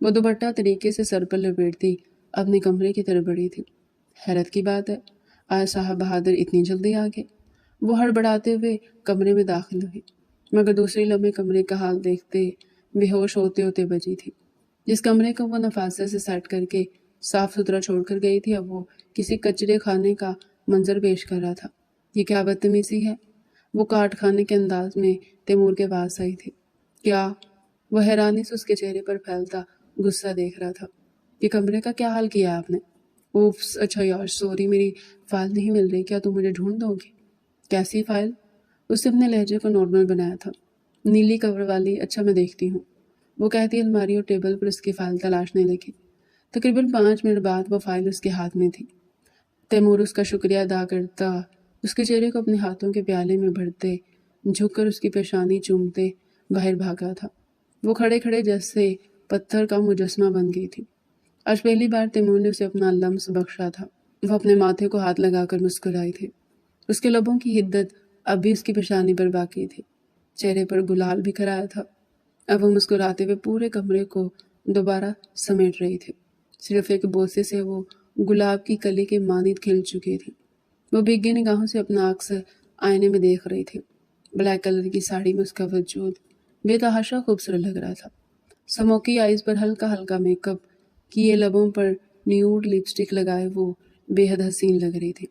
वो दुपट्टा तरीके से सर पर लपेटती अपने कमरे की तरफ बढ़ी थी। हैरत की बात है, आज साहब बहादुर इतनी जल्दी आ गए। वो हड़बड़ाते हुए कमरे में दाखिल हुई, मगर दूसरे लम्हे कमरे का हाल देखते बेहोश होते होते बची थी। जिस कमरे को वो नफासत से सेट करके साफ सुथरा छोड़कर गई थी, अब वो किसी कचरे खाने का मंजर पेश कर रहा था। ये क्या बदतमीजी है? वो काट खाने के अंदाज में तैमूर के पास आई थी। क्या? वो हैरानी से उसके चेहरे पर फैलता गुस्सा देख रहा था। ये कमरे का क्या हाल किया आपने? उफ्स, अच्छा यार सॉरी, मेरी फाइल नहीं मिल रही, क्या तुम मुझे ढूंढ दोगे? कैसी फाइल? उसने अपने लहजे को नॉर्मल बनाया था। नीली कवर वाली, अच्छा मैं देखती हूँ। वो कहती अलमारी और टेबल पर उसकी फाइल तलाशने लगी। तकरीबन 5 मिनट बाद वो फाइल उसके हाथ में थी। तैमूर उसका शुक्रिया अदा करता उसके चेहरे को अपने हाथों के प्याले में भरते झुककर उसकी पेशानी चूमते बाहर भागा था। वो खड़े खड़े जैसे पत्थर का मुजस्मा बन गई थी। आज पहली बार तैमूर ने उसे अपना लम्स बख्शा था। वो अपने माथे को हाथ लगाकर मुस्कुराई थी। उसके लबों की हिद्दत अब भी उसकी पेशानी पर बाकी थी। चेहरे पर गुलाल बिखर आया था। अब वो मुस्कुराते हुए पूरे कमरे को दोबारा समेट रही थी। सिर्फ एक बोसे से वो गुलाब की कली के मानित खिल चुकी थी। वो भीगी निगाहों से अपना अक्स आईने में देख रही थी। ब्लैक कलर की साड़ी में उसका वजूद बेतहाशा खूबसूरत लग रहा था। स्मोकी आइज पर हल्का हल्का मेकअप किए, लबों पर न्यूड लिपस्टिक लगाए वो बेहद हसीन लग रही थी।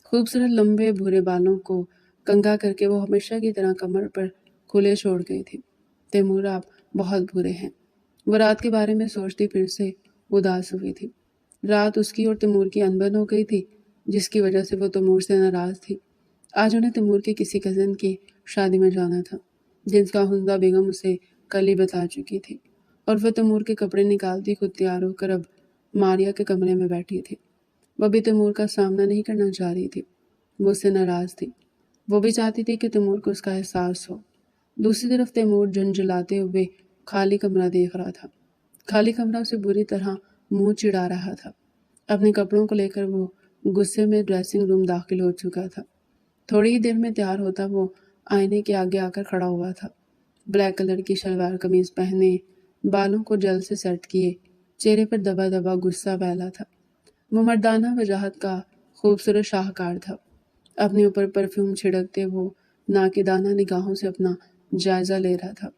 खूबसूरत लंबे भूरे बालों को कंघा करके वो हमेशा की तरह कमर पर खुले छोड़ गई थी। तैमूर आप बहुत बुरे हैं। वो रात के बारे में सोचती फिर से उदास हुई थी। रात उसकी और तैमूर की अनबन हो गई थी, जिसकी वजह से वो तैमूर से नाराज थी। आज उन्हें तैमूर के किसी कज़न की शादी में जाना था, जिसका हुंदा बेगम उसे कल ही बता चुकी थी, और वह तैमूर के कपड़े निकालती खुद तैयार होकर अब मारिया के कमरे में बैठी थी। वह भी तैमूर का सामना नहीं करना चाह रही थी। वो उससे नाराज थी। वो भी चाहती थी कि तैमूर को उसका एहसास हो। दूसरी तरफ तैमूर झंझलाते हुए खाली कमरा देख रहा था। खाली कमरा उसे बुरी तरह मुंह चिढ़ा रहा था। अपने कपड़ों को लेकर वो गुस्से में ड्रेसिंग रूम दाखिल हो चुका था। थोड़ी ही देर में तैयार होता वो आईने के आगे आकर खड़ा हुआ था। ब्लैक कलर की शलवार कमीज पहने, बालों को जल से सेट किए, चेहरे पर दबा दबा गुस्सा फैला था। वो मर्दाना वजाहत का खूबसूरत शाहकार था। अपने ऊपर परफ्यूम छिड़कते वो नाकेदाना निगाहों से अपना जायजा ले रहा था।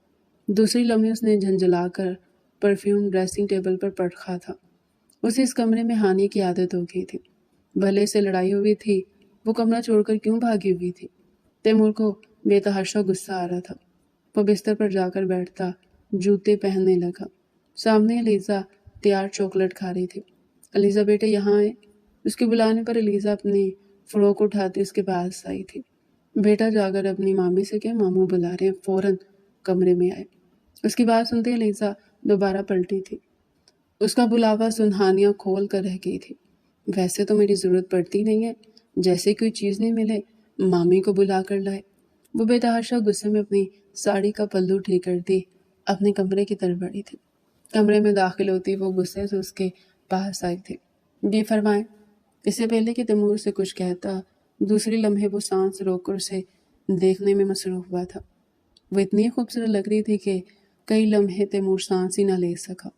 दूसरी लम्हे उसने झंझलाकर परफ्यूम ड्रेसिंग टेबल पर पटखा था। उसे इस कमरे में हानि की आदत हो गई थी। भले से लड़ाई हुई थी, वो कमरा छोड़कर क्यों भागी हुई थी? तैमूर को बेतहाशा गुस्सा आ रहा था। वो बिस्तर पर जाकर बैठता जूते पहनने लगा। सामने अलीज़ा तैयार चॉकलेट खा रही थी। अलीज़ा बेटे यहाँ आए। उसके बुलाने पर अलीज़ा अपनी फ़्रॉक उठाती उसके पास आई थी। बेटा जाकर अपनी मामी से कह मामू बुला रहे हैं, फ़ौरन कमरे में आए। उसकी बात सुनते अलीज़ा दोबारा पलटी थी। उसका बुलावा सुन हानिया खोल कर रह गई थी। वैसे तो मेरी ज़रूरत पड़ती नहीं है, जैसे कोई चीज़ नहीं मिले मामी को बुला कर लाए। वो बेतहाशा गुस्से में अपनी साड़ी का पल्लू ठीक करती अपने कमरे की तरफ बढ़ी थी। कमरे में दाखिल होती वो गुस्से से उसके पास आई थी। जी फरमाएं। इससे पहले कि तैमूर से कुछ कहता, दूसरी लम्हे वो सांस रोककर उसे देखने में मसरूफ़ हुआ था। वो इतनी खूबसूरत लग रही थी कि कई लम्हे तैमूर सांस ही न ले सका।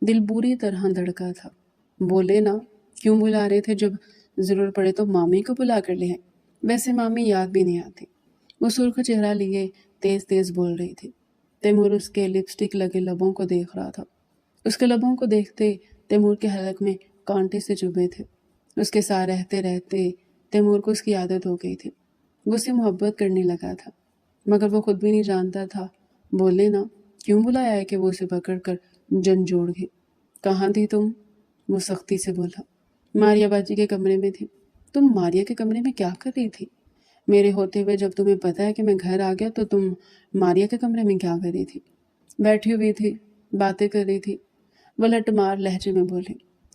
दिल बुरी तरह धड़का था। बोले ना, क्यों बुला रहे थे? जब ज़रूरत पड़े तो मामी को बुला कर ले आए। वैसे मामी याद भी नहीं आती। वो सुर्ख चेहरा लिए तेज तेज बोल रही थी। तैमूर उसके लिपस्टिक लगे लबों को देख रहा था। उसके लबों को देखते तैमूर के हलक में कांटे से चुभे थे। उसके साथ रहते रहते तैमूर को उसकी आदत हो गई थी। वो उससे मोहब्बत करने लगा था, मगर वो खुद भी नहीं जानता था। बोले ना, क्यों बुलाया है कि वो उसे पकड़ कर जन जोड़ गई। कहाँ थी तुम? वो सख्ती से बोला। मारिया बाजी के कमरे में थी। तुम मारिया के कमरे में क्या कर रही थी? میرے ہوتے ہوئے جب تمہیں پتہ ہے کہ میں گھر آ گیا تو تم ماریا کے کمرے میں کیا کر رہی تھی؟ بیٹھی ہوئی تھی، باتیں کر رہی تھی، وہ لٹمار لہجے میں بولی۔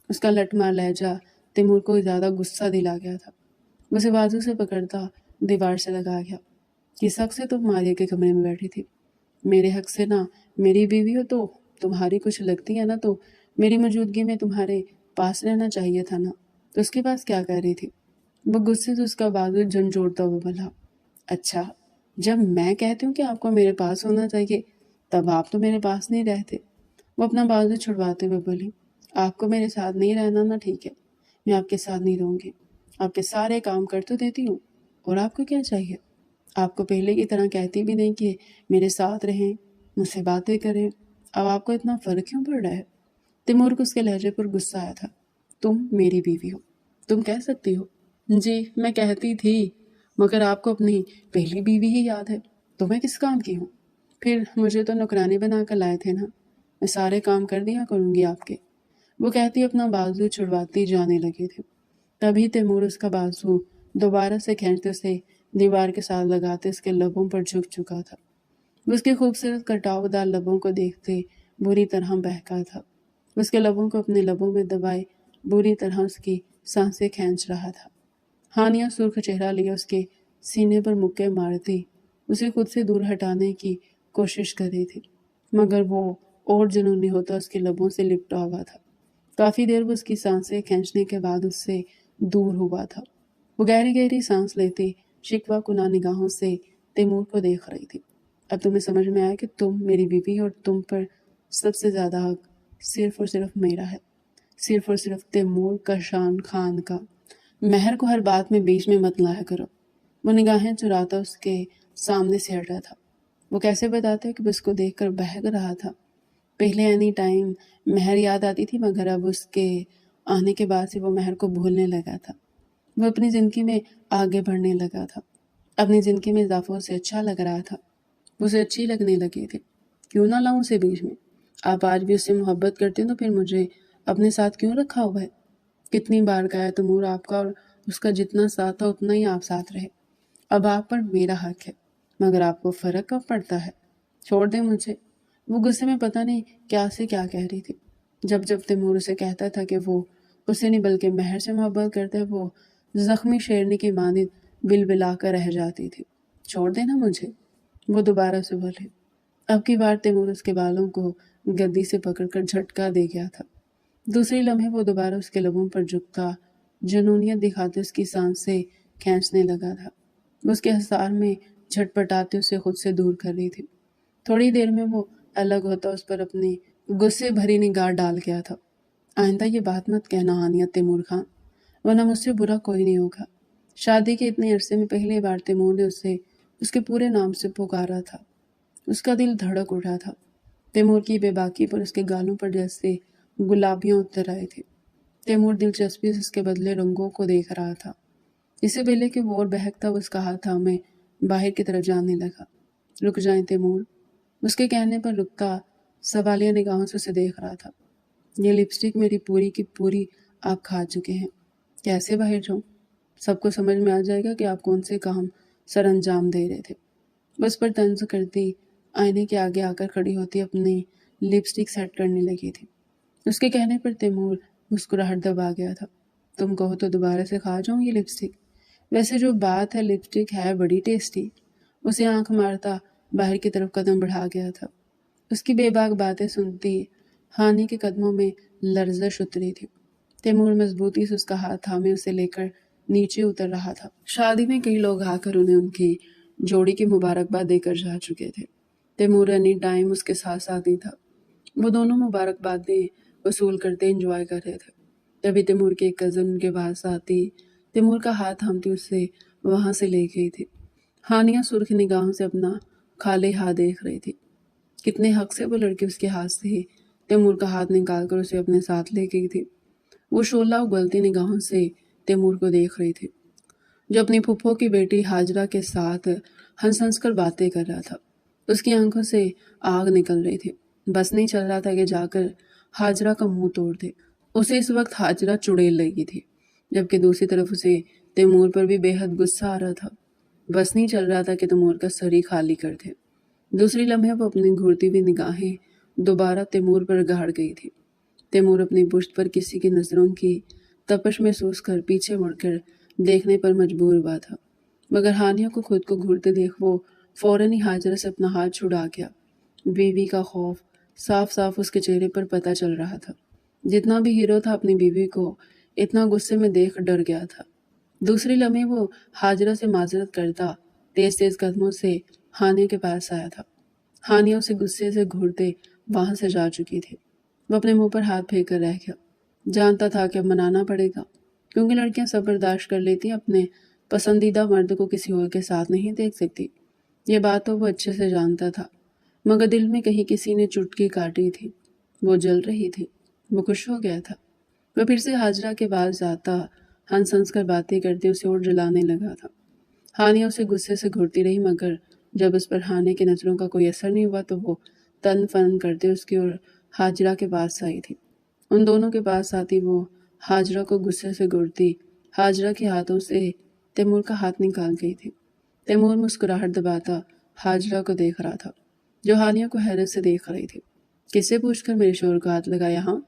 اس کا لٹمار لہجہ تیمور کو زیادہ غصہ دلا گیا تھا۔ اسے بازو سے پکڑتا دیوار سے لگا گیا۔ کس حق سے تم ماریا کے کمرے میں بیٹھی تھی؟ میرے حق سے نہ، میری بیوی ہو تو تمہاری کچھ لگتی ہے نا، تو میری موجودگی میں تمہارے پاس رہنا چاہیے تھا نا، تو اس کے پاس کیا کر رہی تھی؟ وہ غصے سے اس کا بازو جھنجھوڑتا ہوا بولا، اچھا جب میں کہتی ہوں کہ آپ کو میرے پاس ہونا چاہیے تب آپ تو میرے پاس نہیں رہتے۔ وہ اپنا بازو چھڑواتے ہوئے بولی، آپ کو میرے ساتھ نہیں رہنا نا، ٹھیک ہے، میں آپ کے ساتھ نہیں رہوں گی۔ آپ کے سارے کام کر تو دیتی ہوں، اور آپ کو کیا چاہیے؟ آپ کو پہلے کی طرح کہتی بھی نہیں کہ میرے ساتھ رہیں، مجھ سے باتیں کریں، اب آپ کو اتنا فرق کیوں پڑ رہا ہے؟ تیمور کو اس کے لہجے پر غصہ آیا تھا۔ تم میری بیوی ہو، تم کہہ سکتی ہو۔ جی میں کہتی تھی، مگر آپ کو اپنی پہلی بیوی ہی یاد ہے، تو میں کس کام کی ہوں؟ پھر مجھے تو نوکرانی بنا کر لائے تھے نا، میں سارے کام کر دیا کروں گی آپ کے، وہ کہتی اپنا بازو چھڑواتی جانے لگی تھی۔ تبھی تیمور اس کا بازو دوبارہ سے کھینچتے اسے دیوار کے ساتھ لگاتے اس کے لبوں پر جھک چکا تھا۔ وہ اس کے خوبصورت کٹاؤ دار لبوں کو دیکھتے بری طرح بہکا تھا۔ اس کے لبوں کو اپنے لبوں میں دبائے بری طرح اس کی سانسیں کھینچ رہا تھا۔ ہانیہ سرخ چہرہ لیے اس کے سینے پر مکے مارتی اسے خود سے دور ہٹانے کی کوشش کر رہی تھی، مگر وہ اور جنونی ہوتا اس کے لبوں سے لپٹا ہوا تھا۔ کافی دیر وہ اس کی سانسیں کھینچنے کے بعد اس سے دور ہوا تھا۔ وہ گہری گہری سانس لیتی شکوہ کناں نگاہوں سے تیمور کو دیکھ رہی تھی۔ اب تمہیں سمجھ میں آیا کہ تم میری بیوی اور تم پر سب سے زیادہ حق صرف اور صرف میرا ہے، صرف اور صرف تیمور کشان خان کا۔ مہر کو ہر بات میں بیچ میں مت لایا کرو۔ وہ نگاہیں چراتا اس کے سامنے سے ہٹا تھا۔ وہ کیسے بتاتے کہ اس کو دیکھ کر بہک رہا تھا؟ پہلے اینی ٹائم مہر یاد آتی تھی، مگر اب اس کے آنے کے بعد سے وہ مہر کو بھولنے لگا تھا۔ وہ اپنی زندگی میں آگے بڑھنے لگا تھا، اپنی زندگی میں اضافہ اسے اچھا لگ رہا تھا، اسے اچھی لگنے لگی تھی۔ کیوں نہ لاؤں اسے بیچ میں؟ آپ آج بھی اس سے محبت کرتے ہیں تو پھر مجھے اپنے ساتھ کیوں رکھا ہوا ہے؟ کتنی بار کہا ہے تیمور، آپ کا اور اس کا جتنا ساتھ تھا اتنا ہی آپ ساتھ رہے۔ اب آپ پر میرا حق ہے، مگر آپ کو فرق کب پڑتا ہے؟ چھوڑ دیں مجھے۔ وہ غصے میں پتہ نہیں کیا سے کیا کہہ رہی تھی۔ جب تیمور اسے کہتا تھا کہ وہ اسے نہیں بلکہ مہر سے محبت کرتا ہے، وہ زخمی شیرنی کی مانند بلبلا کر رہ جاتی تھی۔ چھوڑ دینا مجھے، وہ دوبارہ سے بولے۔ اب کی بار تیمور اس کے بالوں کو گدی سے پکڑ کر جھٹکا دے گیا تھا۔ دوسری لمحے وہ دوبارہ اس کے لبوں پر جھکتا جنونیت دکھاتے اس کی سانسیں کھینچنے لگا تھا۔ وہ اس کے حصار میں جھٹپٹاتے اسے خود سے دور کر رہی تھی۔ تھوڑی دیر میں وہ الگ ہوتا اس پر اپنی غصے بھری نگاہ ڈال گیا تھا۔ آئندہ یہ بات مت کہنا ہانیہ تیمور خان، ورنہ مجھ سے برا کوئی نہیں ہوگا۔ شادی کے اتنے عرصے میں پہلی بار تیمور نے اسے اس کے پورے نام سے پکارا تھا۔ اس کا دل دھڑک اٹھا تھا۔ تیمور کی بے باکی پر اس کے گالوں پر جیسے گلابیاں اتر آئے تھے۔ تیمور دلچسپی سے اس کے بدلے رنگوں کو دیکھ رہا تھا۔ اس سے پہلے کہ وہ اور بہکتا وہ اس کا ہاتھ تھامے باہر کی طرف جانے لگا۔ رک جائیں تیمور، اس کے کہنے پر رکتا سوالیہ نگاہوں سے اسے دیکھ رہا تھا۔ یہ لپسٹک میری پوری کی پوری آپ کھا چکے ہیں، کیسے باہر جاؤں؟ سب کو سمجھ میں آ جائے گا کہ آپ کون سے کام سر انجام دے رہے تھے۔ بس پر طنز کرتی آئینے کے آگے آ کر کھڑی ہوتی اپنی لپسٹک سیٹ کرنے لگی تھی۔ اس کے کہنے پر تیمور مسکراہٹ دبا گیا تھا۔ تم کہو تو دوبارہ سے کھا جاؤں یہ لپسٹک؟ ویسے جو بات ہے لپسٹک ہے بڑی ٹیسٹی۔ اسے آنکھ مارتا باہر کی طرف قدم بڑھا گیا تھا۔ اس کی بے باک باتیں سنتی ہانی کے قدموں میں لرزش اتری تھی۔ تیمور مضبوطی سے اس کا ہاتھ تھامے اسے لے کر نیچے اتر رہا تھا۔ شادی میں کئی لوگ آ کر انہیں ان کی جوڑی کی مبارکباد دے کر جا چکے تھے۔ تیمور اینی ٹائم اس کے ساتھ ساتھ ہی تھا۔ وہ دونوں مبارکبادیں وصول کرتے انجوائے کر رہے تھے۔ تبھی تیمور کی ایک کزن ان کے پاس آتی تیمور کا ہاتھ تھامتی اسے وہاں سے لے گئی تھی۔ ہانیہ سرخ نگاہوں سے اپنا خالے ہاتھ دیکھ رہی تھی۔ کتنے حق سے وہ لڑکی اس کے ہاتھ سے تیمور کا ہاتھ نکال کر اسے اپنے ساتھ لے گئی تھی۔ وہ شعلہ اگلتی نگاہوں سے تیمور کو دیکھ رہی تھی، جو اپنی پھپھو کی بیٹی ہاجرہ کے ساتھ ہنس ہنس کر باتیں کر رہا تھا۔ اس کی آنکھوں سے آگ نکل رہی تھی، بس نہیں چل رہا تھا کہ جا کر ہاجرہ کا منہ توڑ دے۔ اسے اس وقت ہاجرہ چڑیل لگی تھی، جبکہ دوسری طرف اسے تیمور پر بھی بے حد غصہ آ رہا تھا۔ बस नहीं चल रहा था कि तैमूर का सर ही खाली कर दे। दूसरी लम्हे वो अपनी घूरती हुई निगाहें दोबारा तैमूर पर गाड़ गई थी। तैमूर अपनी पुश्त पर किसी की नज़रों की तपश महसूस कर पीछे मुड़कर देखने पर मजबूर हुआ था, मगर हानिया को खुद को घूरते देख वो फौरन ही हाजरा से अपना हाथ छुड़ा गया। बीवी का खौफ साफ साफ उसके चेहरे पर पता चल रहा था। जितना भी हीरो था अपनी बीवी को इतना गुस्से में देख डर गया था। दूसरी लम्हे वो हाजरा से माजरत करता तेज तेज कदमों से हानिया के पास आया था। हानिया उसे गुस्से से घूरते वहां से जा चुकी थी। वो अपने मुंह पर हाथ फेंक कर रह गया। जानता था कि अब मनाना पड़ेगा, क्योंकि लड़कियां सब बर्दाश्त कर लेती, अपने पसंदीदा मर्द को किसी और के साथ नहीं देख सकती। ये बात तो वो अच्छे से जानता था, मगर दिल में कहीं किसी ने चुटकी काटी थी। वो जल रही थी। वो खुश हो गया था। वो फिर से हाजरा के पास जाता, हंस हंस कर बातें करते उसे और जलाने लगा था। हानिया उसे गुस्से से घूरती रही, मगर जब उस पर हानिया की नजरों का कोई असर नहीं हुआ तो वो तन फन करते उसकी ओर हाजरा के पास आई थी। उन दोनों के पास आती वो हाजरा को गुस्से से घूरती हाजरा के हाथों से तैमूर का हाथ निकाल गई थी। तैमूर मुस्कुराहट दबाता हाजरा को देख रहा था, जो हानिया को हैरत से देख रही थी। किससे पूछकर मेरे शोहर को हाथ लगाया? हाँ,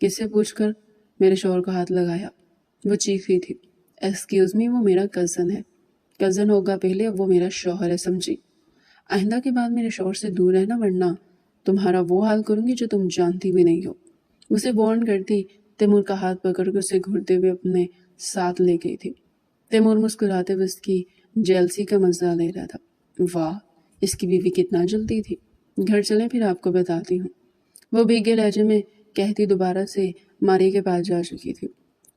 किससे पूछकर मेरे शोहर को हाथ लगाया? वो चीख रही थी। एक्सक्यूज मी, वो मेरा कज़न है। कज़न होगा पहले, अब वो मेरा शौहर है, समझी? आइंदा के बाद मेरे शौहर से दूर रहना, वरना तुम्हारा वो हाल करूंगी जो तुम जानती भी नहीं हो। उसे वार्न करती तैमूर का हाथ पकड़कर उसे घूरते हुए अपने साथ ले गई थी। तैमूर मुस्कुराते हुए उसकी जेलसी का मजा ले रहा था। वाह, इसकी बीवी कितना जल्दी थी। घर चलें, फिर आपको बताती हूँ। वो भीगे लहजे में कहती दोबारा से मारिया के पास जा चुकी थी।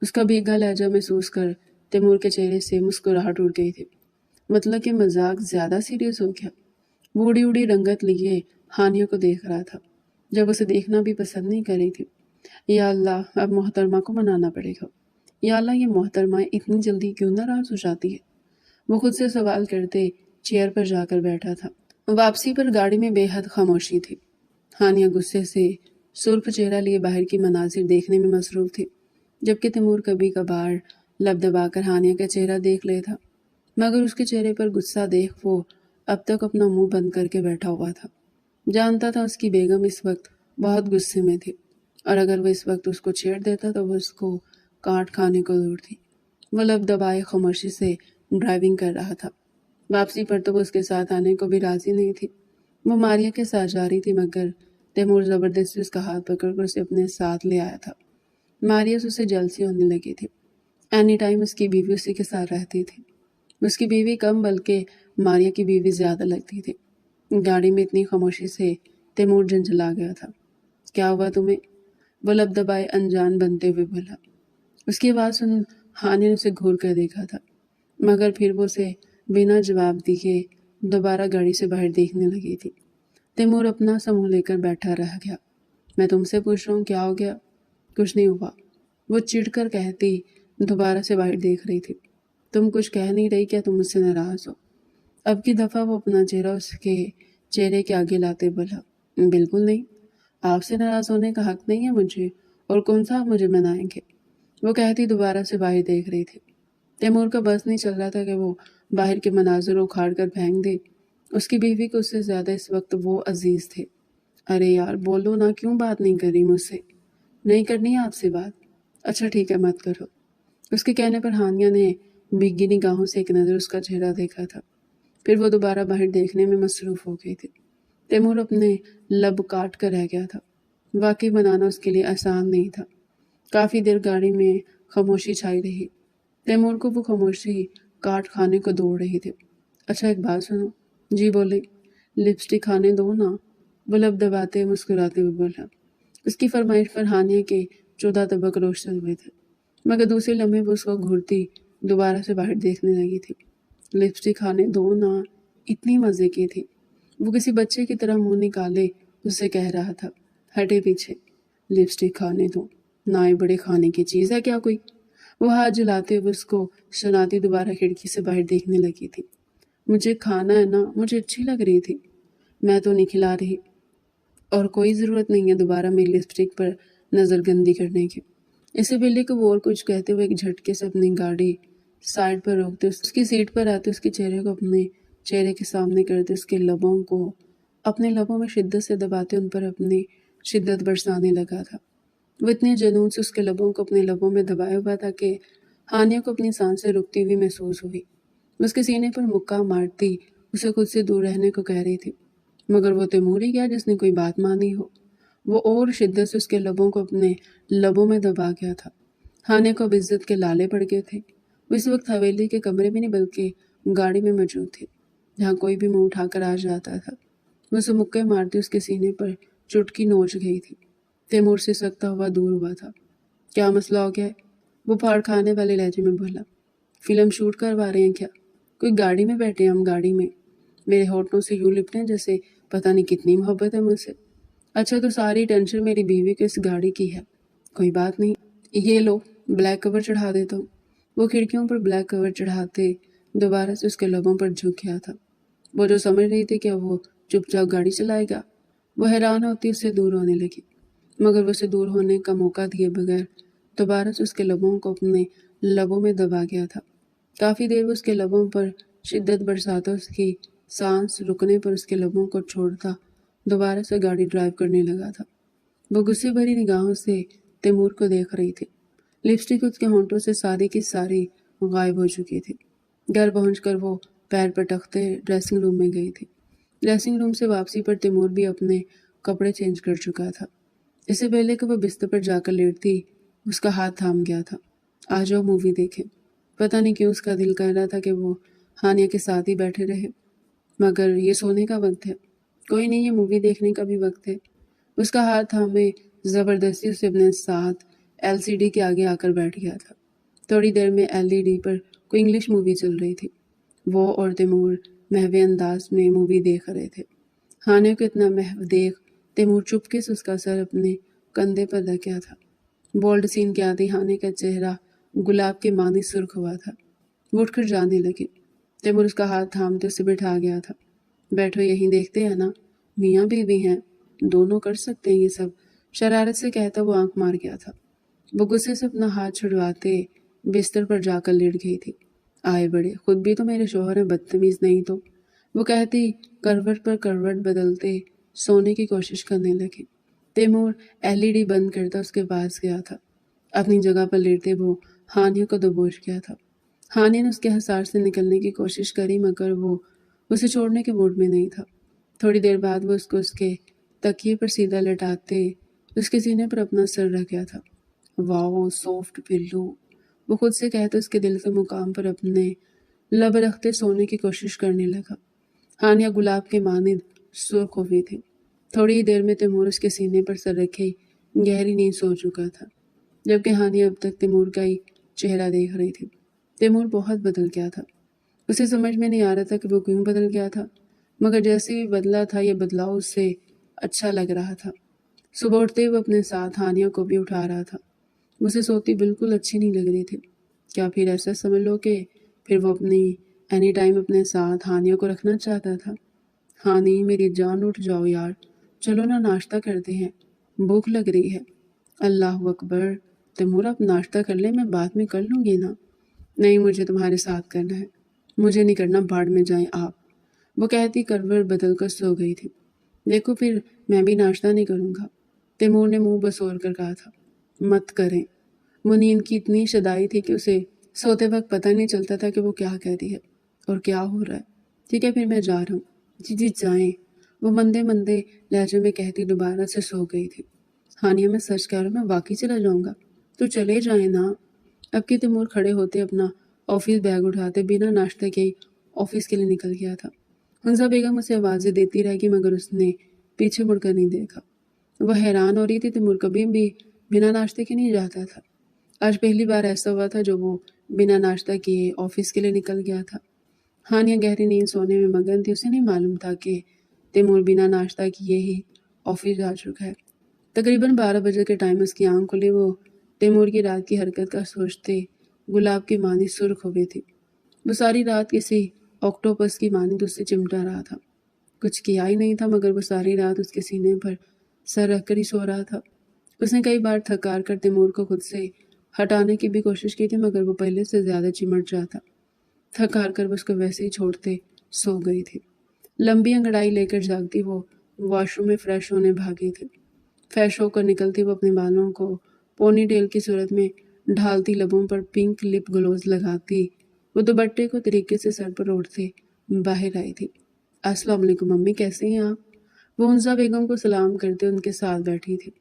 उसका भीगा लहजा महसूस कर तैमूर के चेहरे से मुस्कुराहट उड़ गई थी। मतलब कि मजाक ज्यादा सीरियस हो गया। वो उड़ी उड़ी रंगत लिए हानिया को देख रहा था, जब उसे देखना भी पसंद नहीं कर रही थी। या अल्लाह, अब मोहतरमा को मनाना पड़ेगा। या अल्लाह, ये मोहतरमा इतनी जल्दी क्यों नाराज हो जाती है? वो खुद से सवाल करते चेयर पर जाकर बैठा था। वापसी पर गाड़ी में बेहद खामोशी थी। हानिया गुस्से से सुर्ख चेहरा लिए बाहर की मनाजिर देखने में मसरूफ थी, जबकि तैमूर कभी कभार लब दबाकर हानिया का चेहरा देख लेता, मगर उसके चेहरे पर गुस्सा देख वो अब तक अपना मुंह बंद करके बैठा हुआ था। जानता था उसकी बेगम इस वक्त बहुत गुस्से में थी, और अगर वो इस वक्त उसको छेड़ देता तो वो उसको काट खाने को दूर थी। वो लब दबाए खामोशी से ड्राइविंग कर रहा था। वापसी पर तो वो उसके साथ आने को भी राजी नहीं थी। वो मारिया के साथ जा रही थी, मगर तैमूर जबरदस्ती उसका हाथ पकड़कर उसे अपने साथ ले आया था। मारिया से उसे जलसी होने लगी थी। एनी टाइम उसकी बीवी उसी के साथ रहती थी। उसकी बीवी कम, बल्कि मारिया की बीवी ज्यादा लगती थी। गाड़ी में इतनी खामोशी से तैमूर झंझला गया था। क्या हुआ तुम्हें? वो लब दबाए अनजान बनते हुए बोला। उसकी आवाज़ सुन हानि ने उसे घूर कर देखा था, मगर फिर वो उसे बिना जवाब दिए दोबारा गाड़ी से बाहर देखने लगी थी। तैमूर अपना सा मुंह लेकर बैठा रह गया। मैं तुमसे पूछ रहा हूँ, क्या हो गया? कुछ नहीं हुआ, वो चिढ़कर कहती दोबारा से बाहर देख रही थी। तुम कुछ कह नहीं रही, क्या तुम मुझसे नाराज हो? अब की दफ़ा वो अपना चेहरा उसके चेहरे के आगे लाते बोला, बिल्कुल नहीं, आपसे नाराज़ होने का हक नहीं है मुझे, और कौन सा आप मुझे मनाएंगे? वो कहती दोबारा से बाहर देख रही थी। तैमूर का बस नहीं चल रहा था कि वो बाहर के मनाजिर उखाड़ कर फेंक दे। उसकी बीवी को उससे ज़्यादा इस वक्त वो अजीज़ थे। अरे यार बोलो ना, क्यों बात नहीं कर रही मुझसे? नहीं करनी है आपसे बात? अच्छा ठीक है, मत करो। उसके कहने पर हानिया ने भीगी निगाहों से एक नज़र उसका चेहरा देखा था, फिर वो दोबारा बाहर देखने में मसरूफ़ हो गई थी। तैमूर अपने लब काट कर रह गया था। वाकई बनाना उसके लिए आसान नहीं था। काफ़ी देर गाड़ी में खामोशी छाई रही। तैमूर को वो खामोशी काट खाने को दौड़ रही थी। अच्छा एक बात सुनो। जी बोले। लिपस्टिक खाने दो ना, वो लब दबाते मुस्कुराते हुए बोला। उसकी फरमाइश पर हानिया के 14 तबक रोशनी हुए थे, मगर दूसरे लम्हे वो उसको घूरती दोबारा से बाहर देखने लगी थी। लिपस्टिक खाने दो ना, इतनी मज़े की थी। वो किसी बच्चे की तरह मुंह निकाले उससे कह रहा था, हटे पीछे। लिपस्टिक खाने दो ना, ये बड़े खाने की चीज़ है क्या कोई? वो हाथ जलाते हुए उसको सुनाती दोबारा खिड़की से बाहर देखने लगी थी। मुझे खाना है ना, मुझे अच्छी लग रही थी, मैं तो नहीं खिला रही, और कोई ज़रूरत नहीं है दोबारा मेरी लिपस्टिक पर नज़र गंदी करने की। इसे बिल्ली को वो और कुछ कहते हुए एक झटके से अपनी गाड़ी साइड पर रोकते, उसकी सीट पर आते, उसके चेहरे को अपने चेहरे के सामने करते, उसके लबों को अपने लबों में शिद्दत से दबाते, उन पर अपनी शिद्दत बरसाने लगा था। वो इतने जुनून से उसके लबों को अपने लबों में दबाया हुआ था कि हानिया को अपनी सांसें रुकती हुई महसूस हुई। उसके सीने पर मुक्का मारती उसे खुद से दूर रहने को कह रही थी, मगर वो तैमूर ही क्या जिसने कोई बात मानी हो। वो और शिद्दत से उसके लबों को अपने लबों में दबा गया था। हानिया को अब इज्जत के लाले पड़ गए थे। वो इस वक्त हवेली के कमरे में नहीं बल्कि गाड़ी में मौजूद थे, जहाँ कोई भी मुंह उठाकर आ जाता था। वो उसे मुक्के मारती उसके सीने पर चुटकी नोच गई थी। तैमूर से सकता हुआ दूर हुआ था। क्या मसला हो गया है? वो फाड़ खाने वाले लहजे में बोला। फिल्म शूट करवा रहे हैं क्या? कोई गाड़ी में बैठे हैं हम, गाड़ी में। मेरे होठों से यूं लिपटे जैसे पता नहीं कितनी मोहब्बत है मुझसे। अच्छा, तो सारी टेंशन मेरी बीवी को इस गाड़ी की है। कोई बात नहीं, ये लो ब्लैक कवर चढ़ा देता हूँ। वो खिड़कियों पर ब्लैक कवर चढ़ाते दोबारा से उसके लबों पर झुक गया था। वो जो समझ रही थी कि वो चुपचाप गाड़ी चलाएगा, वो हैरान होती उससे दूर होने लगी, मगर वो उसे दूर होने का मौका दिए बगैर दोबारा से उसके लबों को अपने लबों में दबा गया था। काफ़ी देर वो उसके लबों पर शिद्दत बरसाता, उसकी सांस रुकने पर उसके लबों को छोड़ता दोबारा से गाड़ी ड्राइव करने लगा था। वो गुस्से भरी निगाहों से तैमूर को देख रही थी। लिपस्टिक उसके होंठों से सारी की सारी गायब हो चुकी थी। घर पहुंचकर वो पैर पटकते ड्रेसिंग रूम में गई थी। ड्रेसिंग रूम से वापसी पर तैमूर भी अपने कपड़े चेंज कर चुका था। इससे पहले कि वो बिस्तर पर जाकर लेटती, उसका हाथ थाम गया था। आ जाओ मूवी देखें। पता नहीं क्यों उसका दिल कर रहा था कि वो हानिया के साथ ही बैठे रहे, मगर ये सोने का वक्त है। कोई नहीं, ये मूवी देखने का भी वक्त है। उसका हाथ थामे ज़बरदस्ती उसे अपने साथ एलसीडी के आगे आकर बैठ गया था। थोड़ी देर में एलईडी पर कोई इंग्लिश मूवी चल रही थी। वो और तैमूर महवे अंदाज में मूवी देख रहे थे। हानिया को इतना महव देख तैमूर चुपके से उसका सर अपने कंधे पर रख गया था। बोल्ड सीन के आते हानिया का चेहरा गुलाब के मानी सुर्ख हुआ था। वो उठकर जाने लगे। तैमूर उसका हाथ थामते उसे बिठा गया था। बैठो, यहीं देखते हैं ना, मियाँ बीवी हैं, दोनों कर सकते हैं ये सब, शरारत से कहता वो आंख मार गया था। वो गुस्से से अपना हाथ छुड़वाते बिस्तर पर जाकर लेट गई थी। आए बड़े, खुद भी तो मेरे शौहर हैं, बदतमीज नहीं तो, वो कहती करवट पर करवट बदलते सोने की कोशिश करने लगी। तैमूर एलईडी बंद करता उसके पास गया था। अपनी जगह पर लेटते वो हानिया को दबोच गया था। हानिया ने उसके हसार से निकलने की कोशिश करी, मगर वो उसे छोड़ने के मूड में नहीं था। थोड़ी देर बाद वो उसको उसके तकिए पर सीधा लेटाते उसके सीने पर अपना सर रख गया था। वाओ, सॉफ्ट पिल्लो, वो खुद से कहते उसके दिल के मुकाम पर अपने लब रखते सोने की कोशिश करने लगा। हानिया गुलाब के मानिंद सुर्ख हो गई थी। थोड़ी ही देर में तैमूर उसके सीने पर सर रखे गहरी नींद सो चुका था, जबकि हानिया अब तक तैमूर का ही चेहरा देख रही थी। तैमूर बहुत बदल गया था। उसे समझ में नहीं आ रहा था कि वो क्यों बदल गया था, मगर जैसे ही बदला था ये बदलाव उससे अच्छा लग रहा था। सुबह उठते हुए अपने साथ हानिया को भी उठा रहा था। उसे सोती बिल्कुल अच्छी नहीं लग रही थी। क्या फिर ऐसा समझ लो कि फिर वो अपनी एनी टाइम अपने साथ हानिया को रखना चाहता था। हानी, मेरी जान, उठ जाओ यार, चलो ना नाश्ता करते हैं, भूख लग रही है। अल्लाह अकबर, तैमूर आप नाश्ता कर ले, मैं बाद में कर लूँगी ना। नहीं, मुझे तुम्हारे साथ करना है। मुझे नहीं करना, भाड़ में जाएं आप, वो कहती करवट बदल कर सो गई थी। देखो, फिर मैं भी नाश्ता नहीं करूँगा, तैमूर ने मुंह बसोर कर कहा था। मत करें। वो नींद की इतनी शदाई थी कि उसे सोते वक्त पता नहीं चलता था कि वो क्या कह रही है और क्या हो रहा है। ठीक है, फिर मैं जा रहा हूँ। जी जी जाएं, वो मंदे मंदे लहजे में कहती दोबारा से सो गई थी। हानिया, मैं सच कह रहा हूँ, मैं वाकई चला जाऊँगा, तो चले जाए ना। अब के तैमूर खड़े होते अपना ऑफिस बैग उठाते बिना नाश्ते के ऑफिस के लिए निकल गया था। हंसा बेगम उसे आवाज़ें देती रहेगी, मगर उसने पीछे मुड़कर नहीं देखा। वह हैरान हो रही थी, तैमूर कभी भी बिना नाश्ते के नहीं जाता था। आज पहली बार ऐसा हुआ था जो वो बिना नाश्ता किए ऑफिस के लिए निकल गया था। हानिया गहरी नींद सोने में मगन थी। उसे नहीं मालूम था कि तैमूर बिना नाश्ता किए ही ऑफिस जा चुका है। तकरीबन 12 बजे के टाइम उसकी आंख खुली। वो तैमूर की रात की हरकत का सोचते गुलाब की मानी सुर्ख हो गई थी। वो सारी रात किसी ऑक्टोपस की मानी उससे चिमटा रहा था। कुछ किया ही नहीं था, मगर वो सारी रात उसके सीने पर सर रखकर ही सो रहा था। उसने कई बार थकार कर तैमूर को खुद से हटाने की भी कोशिश की थी मगर वो पहले से ज़्यादा चिमट रहा था। थक हार कर उसको वैसे ही छोड़ते सो गई थी। लंबी अंगड़ाई लेकर जागती वो वॉशरूम में फ्रेश होने भागी थी। फ्रेश होकर निकलती वो अपने बालों को पोनी टेल की सूरत में ढालती, लबों पर पिंक लिप ग्लोज लगाती वो दुपट्टे को तरीके से सर पर ओढ़ते बाहर आई थी। अस्सलाम वालेकुम मम्मी, कैसी हैं आप? वो मुंजा बेगम को सलाम करते उनके साथ बैठी थी।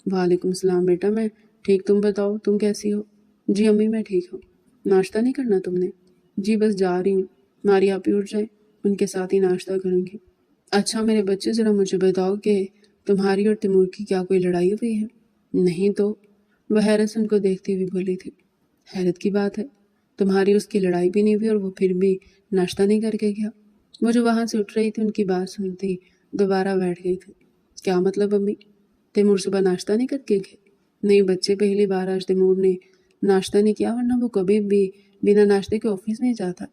वालेकुम सलाम बेटा, मैं ठीक, तुम बताओ तुम कैसी हो? जी अम्मी मैं ठीक हूँ। नाश्ता नहीं करना तुमने? जी बस जा रही हूँ, मारी आप ही उठ जाए, उनके साथ ही नाश्ता करूँगी। अच्छा मेरे बच्चे, ज़रा मुझे बताओ कि तुम्हारी और तैमूर की क्या कोई लड़ाई हुई है? नहीं तो, वह हैरत से उनको देखती हुई बोली थी। हैरत की बात है, तुम्हारी उसकी लड़ाई भी नहीं हुई और वो फिर भी नाश्ता नहीं करके गया। वो जो वहाँ से उठ रही थी उनकी बात सुनती दोबारा बैठ गई थी। क्या मतलब अम्मी, तैमूर सुबह नाश्ता नहीं करके गए? नहीं बच्चे, पहली बार आज तैमूर ने नाश्ता नहीं किया, वरना वो कभी भी बिना नाश्ते के ऑफिस नहीं जाता।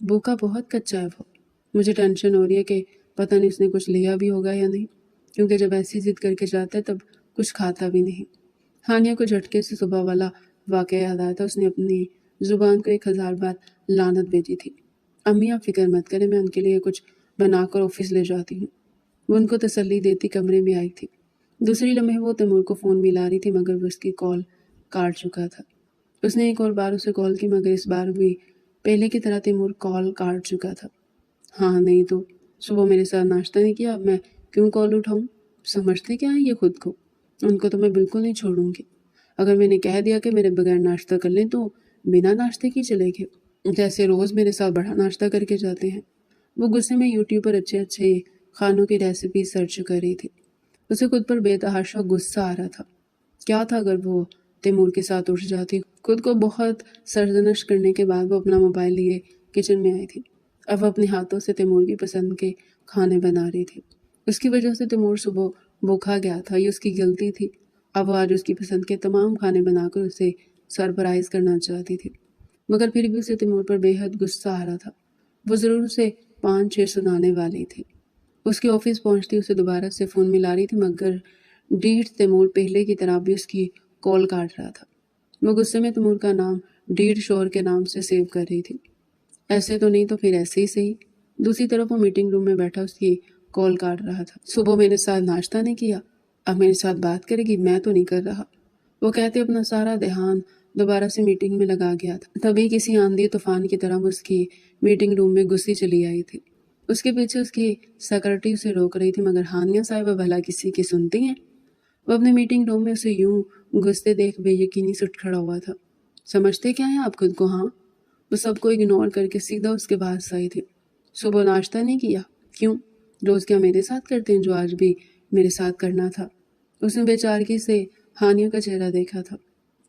भूखा बहुत कच्चा है वो। मुझे टेंशन हो रही है कि पता नहीं उसने कुछ लिया भी होगा या नहीं, क्योंकि जब ऐसी जिद करके जाता है तब कुछ खाता भी नहीं। हानिया को झटके से सुबह वाला वाक़या याद आया था। उसने अपनी ज़ुबान को 1000 बार लानत भेजी थी। अम्मी आप फिक्र मत करें, मैं उनके लिए कुछ बनाकर ऑफिस ले जाती हूँ। वो उनको तसल्ली देती कमरे में आई थी। दूसरी लम्हे वो तैमूर को फ़ोन मिला रही थी मगर वो उसकी कॉल काट चुका था। उसने एक और बार उसे कॉल की मगर इस बार भी पहले की तरह तैमूर कॉल काट चुका था। हाँ नहीं तो, सुबह मेरे साथ नाश्ता नहीं किया, अब मैं क्यों कॉल उठाऊं? समझते क्या है ये खुद को? उनको तो मैं बिल्कुल नहीं छोड़ूंगी। अगर मैंने कह दिया कि मेरे बगैर नाश्ता कर लें तो बिना नाश्ते की चले गए, जैसे रोज़ मेरे साथ बड़ा नाश्ता करके जाते हैं। वो गुस्से में यूट्यूब पर अच्छे अच्छे खानों की रेसिपी सर्च कर रही थी। उसे खुद पर बेतहाशा गुस्सा आ रहा था। क्या था अगर वो तैमूर के साथ उठ जाती? खुद को बहुत सरजनश करने के बाद वो अपना मोबाइल लिए किचन में आई थी। अब वो अपने हाथों से तैमूर की पसंद के खाने बना रही थी। उसकी वजह से तैमूर सुबह भूखा गया था, ये उसकी गलती थी। अब वो आज उसकी पसंद के तमाम खाने बनाकर उसे सरप्राइज करना चाहती थी, मगर फिर भी उसे तैमूर पर बेहद गुस्सा आ रहा था। वो ज़रूर उसे 5-6 सुनाने वाली थी। उसके ऑफिस पहुंचती उसे दोबारा से फ़ोन मिला रही थी मगर डीठ तैमूर पहले की तरह भी उसकी कॉल काट रहा था। वो गुस्से में तैमूर का नाम डीठ शोर के नाम से सेव कर रही थी। ऐसे तो नहीं तो फिर ऐसे ही सही। दूसरी तरफ वो मीटिंग रूम में बैठा उसकी कॉल काट रहा था। सुबह मेरे साथ नाश्ता नहीं किया, अब मेरे साथ बात करेगी? मैं तो नहीं कर रहा। वो कहते अपना सारा ध्यान दोबारा से मीटिंग में लगा गया था। तभी किसी आंधी तूफान की तरह वो उसकी मीटिंग रूम में घुसी चली आई थी। उसके पीछे उसकी सेक्रेटरी उसे रोक रही थी मगर हानिया साहिबा भला किसी की सुनती हैं? वो अपने मीटिंग रूम में उसे यूं घुसते देख बेयकीनी से उठ खड़ा हुआ था। समझते क्या है आप खुद को? हाँ। वो सबको इग्नोर करके सीधा उसके पास आई थी। सुबह नाश्ता नहीं किया? क्यों? रोज क्या मेरे साथ करते हैं जो आज भी मेरे साथ करना था? उसने बेचारगी से हानिया का चेहरा देखा था,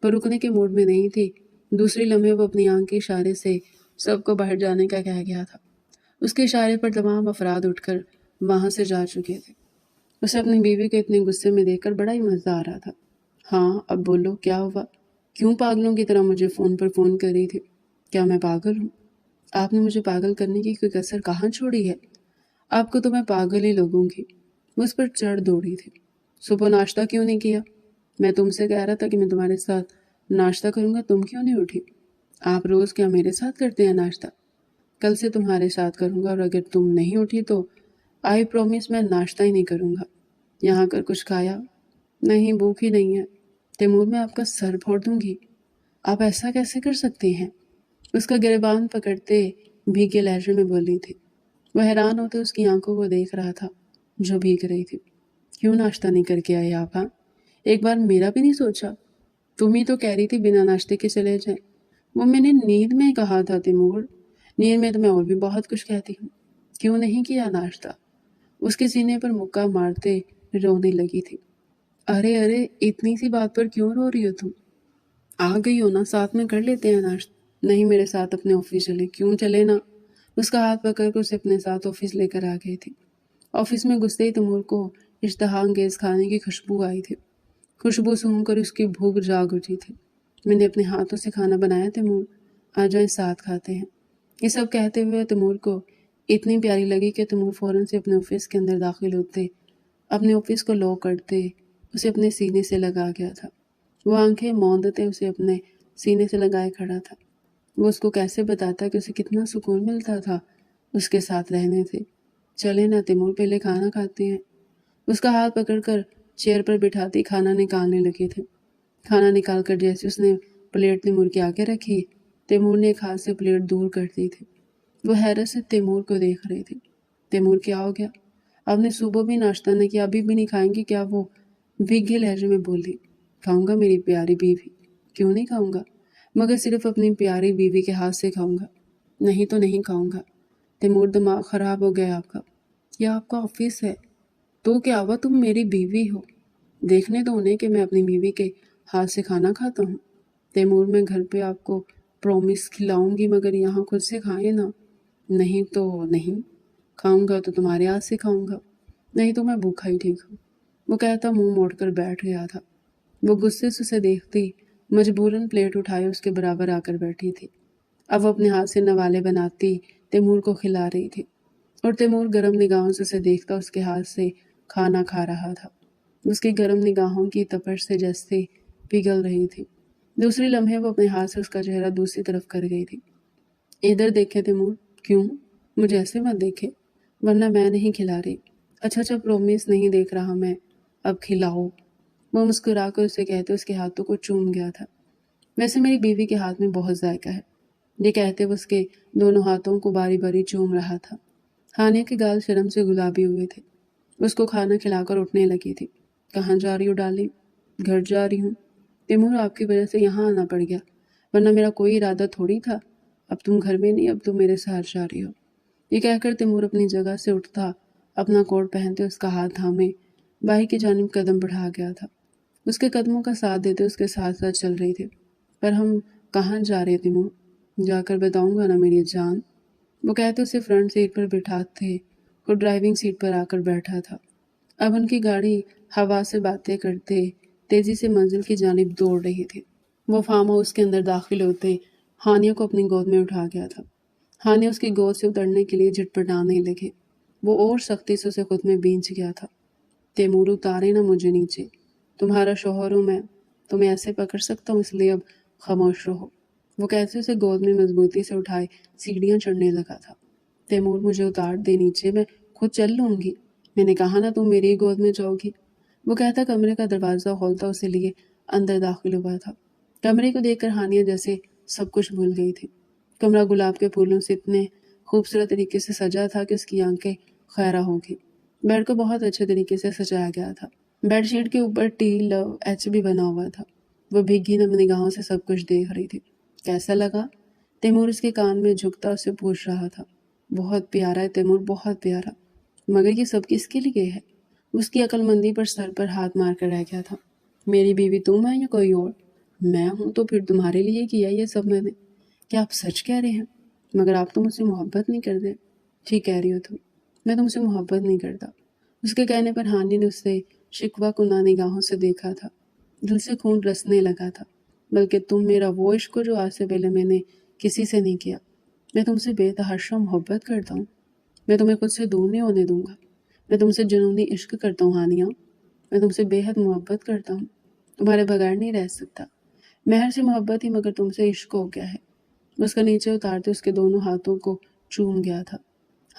पर रुकने के मूड में नहीं थी। दूसरी लम्हे वो अपनी आंख के इशारे से सबको बाहर जाने का कह गया था। उसके इशारे पर तमाम अफराद उठकर वहां से जा चुके थे। उसे अपनी बीवी को इतने गुस्से में देखकर बड़ा ही मजा आ रहा था। हाँ अब बोलो, क्या हुआ? क्यों पागलों की तरह मुझे फ़ोन पर फ़ोन कर रही थी? क्या मैं पागल हूँ? आपने मुझे पागल करने की कोई कसर कहाँ छोड़ी है? आपको तो मैं पागल ही लगूंगी। मैं उस पर चढ़ दौड़ी थी। सुबह नाश्ता क्यों नहीं किया? मैं तुमसे कह रहा था कि मैं तुम्हारे साथ नाश्ता करूंगा, तुम क्यों नहीं उठी? आप रोज़ क्या मेरे साथ करते हैं नाश्ता? कल से तुम्हारे साथ करूंगा और अगर तुम नहीं उठी तो आई प्रॉमिस मैं नाश्ता ही नहीं करूंगा। यहाँ कर कुछ खाया? नहीं, भूख ही नहीं है। तैमूर मैं आपका सर फोड़ दूंगी। आप ऐसा कैसे कर सकती हैं? उसका गिरबान पकड़ते भीगे लहजे में बोली थी। वह हैरान होते उसकी आंखों को देख रहा था जो भीग रही थी। क्यों नाश्ता नहीं करके आए आप? हाँ, एक बार मेरा भी नहीं सोचा? तुम ही तो कह रही थी बिना नाश्ते के चले जाए। वो मैंने नींद में कहा था तैमूर। नींद में तो मैं और भी बहुत कुछ कहती हूँ। क्यों नहीं किया नाश्ता? उसके सीने पर मुक्का मारते रोने लगी थी। अरे अरे, इतनी सी बात पर क्यों रो रही हो तुम? आ गई हो ना, साथ में कर लेते हैं नाश्ता। नहीं, मेरे साथ अपने ऑफिस चले। क्यों चले ना? उसका हाथ पकड़ कर उसे अपने साथ ऑफिस लेकर आ गई थी। ऑफिस में घुसते ही तैमूर को इश्तहा अंगेज खाने की खुशबू आई थी। खुशबू सूंघकर उसकी भूख जाग उठी थी। मैंने अपने हाथों से खाना बनाया तैमूर, आ जाए साथ खाते हैं। ये सब कहते हुए तैमूर को इतनी प्यारी लगी कि तैमूर फौरन से अपने ऑफिस के अंदर दाखिल होते, अपने ऑफिस को लॉक करते उसे अपने सीने से लगा गया था। وہ آنکھیں موندتے اسے اپنے سینے سے لگائے کھڑا تھا۔ وہ اس کو کیسے بتاتا کہ اسے کتنا سکون ملتا تھا اس کے ساتھ رہنے سے۔ چلے نا تیمور، پہلے کھانا کھاتے ہیں۔ اس کا ہاتھ پکڑ کر چیئر پر بٹھاتی کھانا نکالنے لگے تھے۔ کھانا نکال کر جیسے اس نے پلیٹ تیمور کے آگے رکھی، تیمور نے ایک ہاتھ سے پلیٹ دور کر دی تھی۔ وہ حیرت سے تیمور کو دیکھ رہی تھی۔ تیمور، کیا ہو گیا؟ آپ نے صبح بھی ناشتہ نہیں کیا، ابھی بھی نہیں کھائیں گی کیا؟ وہ بھیگے لہجے میں بولی۔ کھاؤں گا میری پیاری بیوی، کیوں نہیں کھاؤں گا، مگر صرف اپنی پیاری بیوی کے ہاتھ سے کھاؤں گا، نہیں تو نہیں کھاؤں گا۔ تیمور، دماغ خراب ہو گیا آپ کا؟ یہ آپ کا آفس ہے تو کیا ہوا، تم میری بیوی ہو، دیکھنے تو انہیں کہ میں اپنی بیوی کے ہاتھ سے کھانا کھاتا ہوں۔ تیمور، میں گھر پہ آپ کو پرومس کھلاؤں گی، مگر یہاں خود سے کھائیں نا۔ نہیں تو نہیں، کھاؤں گا تو تمہارے ہاتھ سے کھاؤں گا، نہیں تو میں بھوکا ہی ٹھیک ہوں، وہ کہتا منہ موڑ کر بیٹھ گیا تھا۔ وہ غصے سے اسے دیکھتی مجبوراً پلیٹ اٹھائے اس کے برابر آ کر بیٹھی تھی۔ اب وہ اپنے ہاتھ سے نوالے بناتی تیمور کو کھلا رہی تھی، اور تیمور گرم نگاہوں سے اسے دیکھتا اس کے ہاتھ سے کھانا کھا رہا تھا۔ اس کی گرم نگاہوں کی تپش سے جستے پگھل رہی تھی۔ دوسری لمحے وہ اپنے ہاتھ سے اس کا چہرہ دوسری طرف کر گئی تھی۔ ادھر دیکھے تیمور، کیوں؟ مجھے ایسے مت دیکھے، ورنہ میں نہیں کھلا رہی۔ اچھا پرومس نہیں دیکھ رہا میں، اب کھلاؤ۔ وہ مسکرا کر اسے کہتے اس کے ہاتھوں کو چوم گیا تھا۔ ویسے میری بیوی کے ہاتھ میں بہت ذائقہ ہے، یہ کہتے وہ اس کے دونوں ہاتھوں کو باری باری چوم رہا تھا۔ ہانیہ کے گال شرم سے گلابی ہوئے تھے۔ اس کو کھانا کھلا کر اٹھنے لگی تھی۔ کہاں جا رہی ہو ڈارلنگ؟ گھر جا رہی ہوں۔ تیمور، آپ کی وجہ سے یہاں آنا پڑ گیا، ورنہ میرا کوئی ارادہ تھوڑی تھا۔ اب تم گھر میں نہیں، اب تم میرے ساتھ جا رہی ہو۔ یہ کہہ کر تیمور اپنی جگہ سے اٹھتا، اپنا کوٹ پہنتے اس کا ہاتھ تھامے بائی کی جانب قدم بڑھا گیا تھا۔ اس کے قدموں کا ساتھ دیتے اس کے ساتھ ساتھ چل رہی تھی۔ پر ہم کہاں جا رہے تیمور؟ جا کر بتاؤں گا نا میری جان، وہ کہتے اسے فرنٹ سیٹ پر بٹھاتے اور ڈرائیونگ سیٹ پر آ کر بیٹھا تھا۔ اب ان کی گاڑی ہوا سے باتیں کرتے تیزی سے منزل کی جانب دوڑ رہی تھی۔ وہ فارم ہاؤس کے اندر داخل ہوتے ہانیہ کو اپنی گود میں اٹھا گیا تھا۔ ہانیہ اس کی گود سے اترنے کے لیے جھٹپٹانے لگے۔ وہ اور سختی سے اسے خود میں بینچ گیا تھا۔ تیمور، اتارے نا مجھے نیچے، تمہارا شوہر ہوں میں، تمہیں ایسے پکڑ سکتا ہوں، اس لیے اب خاموش رہو۔ وہ کیسے اسے گود میں مضبوطی سے اٹھائے سیڑھیاں چڑھنے لگا تھا۔ تیمور، مجھے اتار دے نیچے، میں خود چل لوں گی، میں نے کہا نا تم میری ہی گود میں جاؤ گی، وہ کہتا کمرے کا دروازہ کھولتا اسے لیے اندر داخل ہوا تھا۔ کمرے کو دیکھ کر ہانیہ جیسے سب کچھ بھول گئی تھی۔ کمرہ گلاب کے پھولوں سے اتنے خوبصورت طریقے سے سجا تھا کہ اس کی آنکھیں خیرہ ہو گئی۔ بیڈ کو بہت اچھے طریقے سے سجایا گیا تھا۔ بیڈ شیٹ کے اوپر ٹی لو ایچ بھی بنا ہوا تھا۔ وہ بھیگی نم نگاہوں سے سب کچھ دیکھ رہی تھی۔ کیسا لگا؟ تیمور اس کے کان میں جھکتا اسے پوچھ رہا تھا۔ بہت پیارا ہے تیمور، بہت پیارا، مگر یہ سب کس کے لیے ہے؟ اس کی عقل مندی پر سر پر ہاتھ مار کر رہ گیا تھا۔ میری بیوی تم ہے یا کوئی اور؟ میں ہوں تو پھر تمہارے لیے کیا یہ سب میں نے۔ کیا آپ سچ کہہ رہے ہیں؟ مگر آپ تو مجھ سے محبت نہیں کرتے۔ ٹھیک کہہ رہی ہو تم، میں تم سے محبت نہیں کرتا۔ اس کے کہنے پر ہانی نے اسے شکوہ کناں نگاہوں سے دیکھا تھا۔ دل سے خون رسنے لگا تھا۔ بلکہ تم میرا وہ عشق جو آج سے پہلے میں نے کسی سے نہیں کیا۔ میں تم سے بے تحاشا محبت کرتا ہوں، میں تمہیں خود سے دور نہیں ہونے دوں گا۔ میں تم سے جنونی عشق کرتا ہوں ہانیہ، میں تم سے بے حد محبت کرتا ہوں، تمہارے بغیر نہیں رہ سکتا۔ مہر سے محبت ہی مگر تم سے عشق ہو گیا ہے۔ اس کا نیچے اتارتے اس کے دونوں ہاتھوں کو چوم گیا تھا۔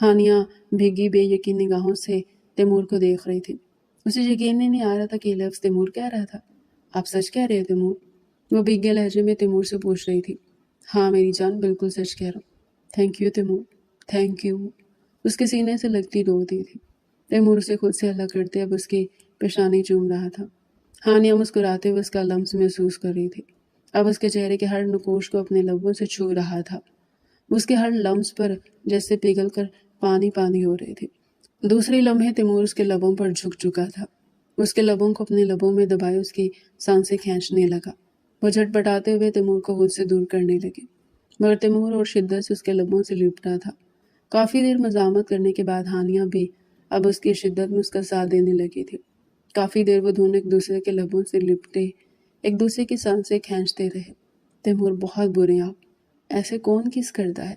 ہانیہ بھیگی بے یقین نگاہوں سے تیمور کو دیکھ رہی تھی۔ اسے یقین ہی نہیں آ رہا تھا کہ یہ لفظ تیمور کہہ رہا تھا۔ آپ سچ کہہ رہے ہیں تیمور؟ وہ بھیگے لہجے میں تیمور سے پوچھ رہی تھی۔ ہاں میری جان، بالکل سچ کہہ رہا ہوں۔ Thank you Taimur, thank you, اس کے سینے سے لگتی روتی تھی۔ تیمور اسے خود سے الگ کرتے اب اس کی پیشانی چوم رہا تھا۔ ہانیہ مسکراتے ہوئے اس کا لمس محسوس کر رہی تھی۔ اب اس کے چہرے کے ہر نقوش کو اپنے لبوں سے چھو رہا تھا۔ اس کے ہر لمس پر جیسے پگھل کر پانی پانی ہو رہے تھے۔ دوسری لمحے تیمور اس کے لبوں پر جھک چکا تھا۔ اس کے لبوں کو اپنے لبوں میں دبائے اس کی سانسیں کھینچنے لگا۔ وہ جھٹپٹاتے ہوئے تیمور کو خود سے دور کرنے لگے، مگر تیمور اور شدت سے اس کے لبوں سے لپٹا تھا۔ کافی دیر مزاحمت کرنے کے بعد ہانیہ بھی اب اس کی شدت میں اس کا ساتھ دینے لگی تھی۔ کافی دیر وہ دونوں ایک دوسرے کے لبوں سے لپٹے ایک دوسرے کی سانسیں کھینچتے رہے۔ تیمور، بہت برے آپ، ایسے کون کس کرتا ہے؟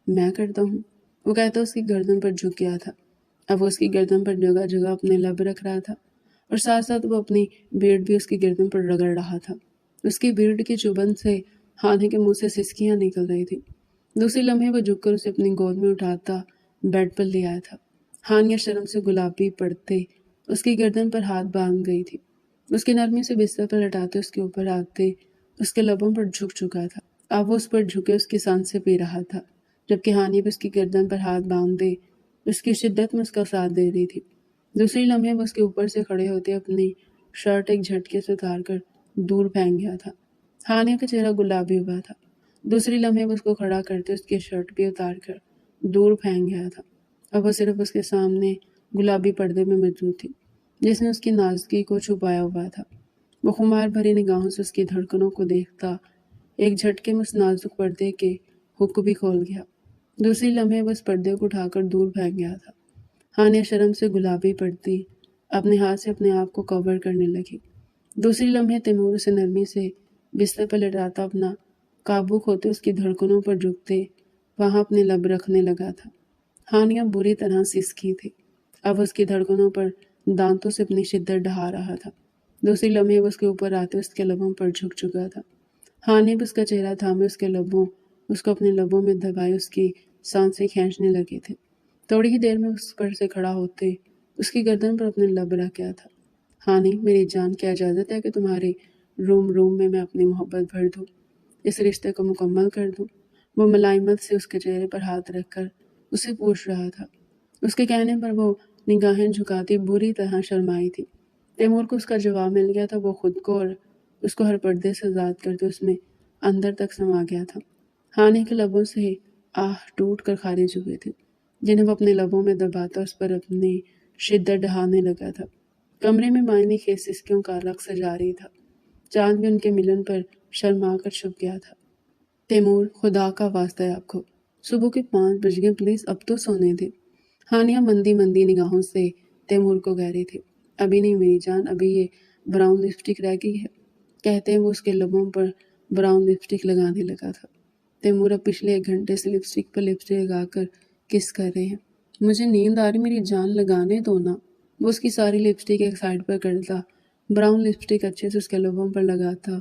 میں کرتا ہوں، وہ کہتا اس کی گردن پر جھک گیا تھا۔ اب وہ اس کی گردن پر جگہ جگہ اپنے لب رکھ رہا تھا، اور ساتھ ساتھ وہ اپنی بیڑ بھی اس کی گردن پر رگڑ رہا تھا۔ اس کی بیرڈ کی چبھن سے ہانیہ کے منہ سے سسکیاں نکل رہی تھی۔ دوسری لمحے وہ جھک کر اسے اپنی گود میں اٹھاتا بیڈ پر لے آیا تھا۔ ہانیہ شرم سے گلابی پڑتے اس کی گردن پر ہاتھ باندھ گئی تھی۔ اس کی نرمی سے بستر پر لٹاتے اس کے اوپر آتے اس کے لبوں پر جھک چکا تھا۔ اب وہ اس پر جھکے اس کی سانسیں پی رہا تھا، جبکہ ہانیہ بھی اس کی گردن پر ہاتھ باندھ دے اس کی شدت میں اس کا ساتھ دے رہی تھی۔ دوسری لمحے وہ اس کے اوپر سے کھڑے ہوتے اپنی شرٹ ایک جھٹکے سے اتار کر دور پھینک گیا تھا۔ ہانیہ کا چہرہ گلابی ہوا تھا۔ دوسری لمحے وہ اس کو کھڑا کرتے اس کی شرٹ بھی اتار کر دور پھینک گیا تھا۔ اب وہ صرف اس کے سامنے گلابی پردے میں موجود تھی جس نے اس کی نازکی کو چھپایا ہوا تھا۔ وہ خمار بھری نگاہوں سے اس کی دھڑکنوں کو دیکھتا ایک جھٹکے میں اس نازک پردے کے ہک بھی کھول گیا۔ دوسری لمحے وہ اس پردے کو اٹھا کر دور پھینک گیا تھا۔ ہانیہ شرم سے گلابی پڑتی اپنے ہاتھ سے اپنے آپ کو کور کرنے لگی۔ دوسری لمحے تیمور اسے نرمی سے بستر پر لٹاتا اپنا قابو کھوتے اس کی دھڑکنوں پر جھکتے وہاں اپنے لب رکھنے لگا تھا۔ ہانیہ بری طرح سسکی تھی۔ اب اس کی دھڑکنوں پر دانتوں سے اپنی شدت ڈھا رہا تھا۔ دوسری لمحے وہ اس کے اوپر آتے اس کے لبوں پر جھک چکا تھا۔ ہانیہ بھی اس کا چہرہ تھامے اس کو اپنے لبوں میں دبائے اس کی سانسیں کھینچنے لگے تھے۔ تھوڑی ہی دیر میں اس پر سے کھڑا ہوتے اس کی گردن پر اپنے لب رکھ گیا تھا۔ ہانی میری جان، کیا اجازت ہے کہ تمہارے روم میں اپنی محبت بھر دوں، اس رشتے کو مکمل کر دوں؟ وہ ملائمت سے اس کے چہرے پر ہاتھ رکھ کر اسے پوچھ رہا تھا۔ اس کے کہنے پر وہ نگاہیں جھکاتی بری طرح شرمائی تھی۔ تیمور کو اس کا جواب مل گیا تھا۔ وہ خود کو اور اس کو ہر پردے سے آزاد کرتے اس میں اندر تک سما گیا تھا۔ ہانی کے لبوں سے آہ ٹوٹ کر خارج ہوئے تھے جنہیں وہ اپنے لبوں میں دباتا اس پر اپنی شدت ڈھانے لگا تھا۔ کمرے میں معنی خیز سسکیوں کا رقص جاری تھا۔ چاند بھی ان کے ملن پر شرما کر چھپ گیا تھا۔ تیمور، خدا کا واسطہ ہے آپ کو، صبح کے 5 بج گئے، پلیز اب تو سونے دے۔ ہانیہ مندی نگاہوں سے تیمور کو گہ رہی تھی۔ ابھی نہیں میری جان، ابھی یہ براؤن لپسٹک رہ گئی ہے، کہتے ہیں وہ اس کے لبوں پر براؤن لپسٹک لگانے لگا تھا۔ تیمور اب پچھلے 1 گھنٹے سے لپسٹک پر لپسٹک لگا کر کس کر رہے ہیں۔ مجھے نیند آ رہی میری جان، لگانے دو نا۔ وہ اس کی ساری لپسٹک ایک سائڈ پر کرتا براؤن لپسٹک اچھے سے اس کے لبوں پر لگاتا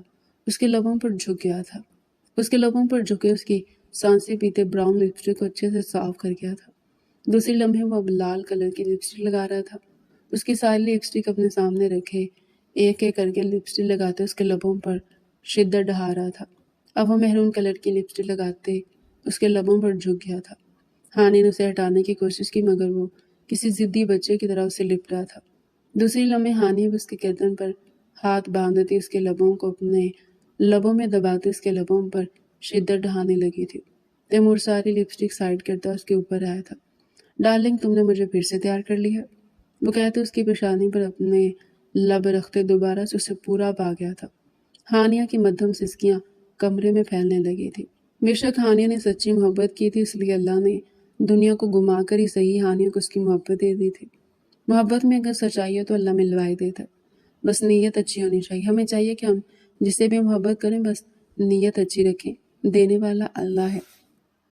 اس کے لبوں پر جھک گیا تھا۔ اس کے لبوں پر جھکے اس کی سانسیں پیتے براؤن لپسٹک کو اچھے سے صاف کر گیا تھا۔ دوسری لمحے وہ اب لال کلر کی لپسٹک لگا رہا تھا۔ اس کی ساری لپسٹک اپنے سامنے رکھے ایک ایک کر کے لپسٹک لگاتے اس کے لبوں پر شدت ڈھا رہا تھا۔ اب وہ میرون کلر کی لپسٹک لگاتے اس کے لبوں پر جھک گیا تھا۔ ہانی نے اسے ہٹانے کی کوشش کی مگر وہ کسی ضدی بچے کی طرح اسے لپٹا تھا۔ دوسری لمحے ہانی بھی اس کی گردن پر ہاتھ باندھتی اس کے لبوں کو اپنے لبوں میں دباتے اس کے لبوں پر شدت ڈھانے لگی تھی۔ تیمور ساری لپسٹک سائڈ کرتا اس کے اوپر آیا تھا۔ ڈارلنگ، تم نے مجھے پھر سے تیار کر لیا، وہ کہتے اس کی پیشانی پر اپنے لب رکھتے دوبارہ سے اسے پورا پا گیا تھا۔ ہانیہ کی مدھم سسکیاں کمرے میں پھیلنے لگی تھی۔ بے شک ہانیہ نے سچی محبت کی تھی، اس لیے اللہ نے دنیا کو گما کر ہی صحیح ہانیہ کو اس کی محبت دے دی تھی۔ محبت میں اگر سچائی ہے تو اللہ ملوائے دیتا ہے، بس نیت اچھی ہونی چاہیے۔ ہمیں چاہیے کہ ہم جسے بھی محبت کریں بس نیت اچھی رکھیں، دینے والا اللہ ہے۔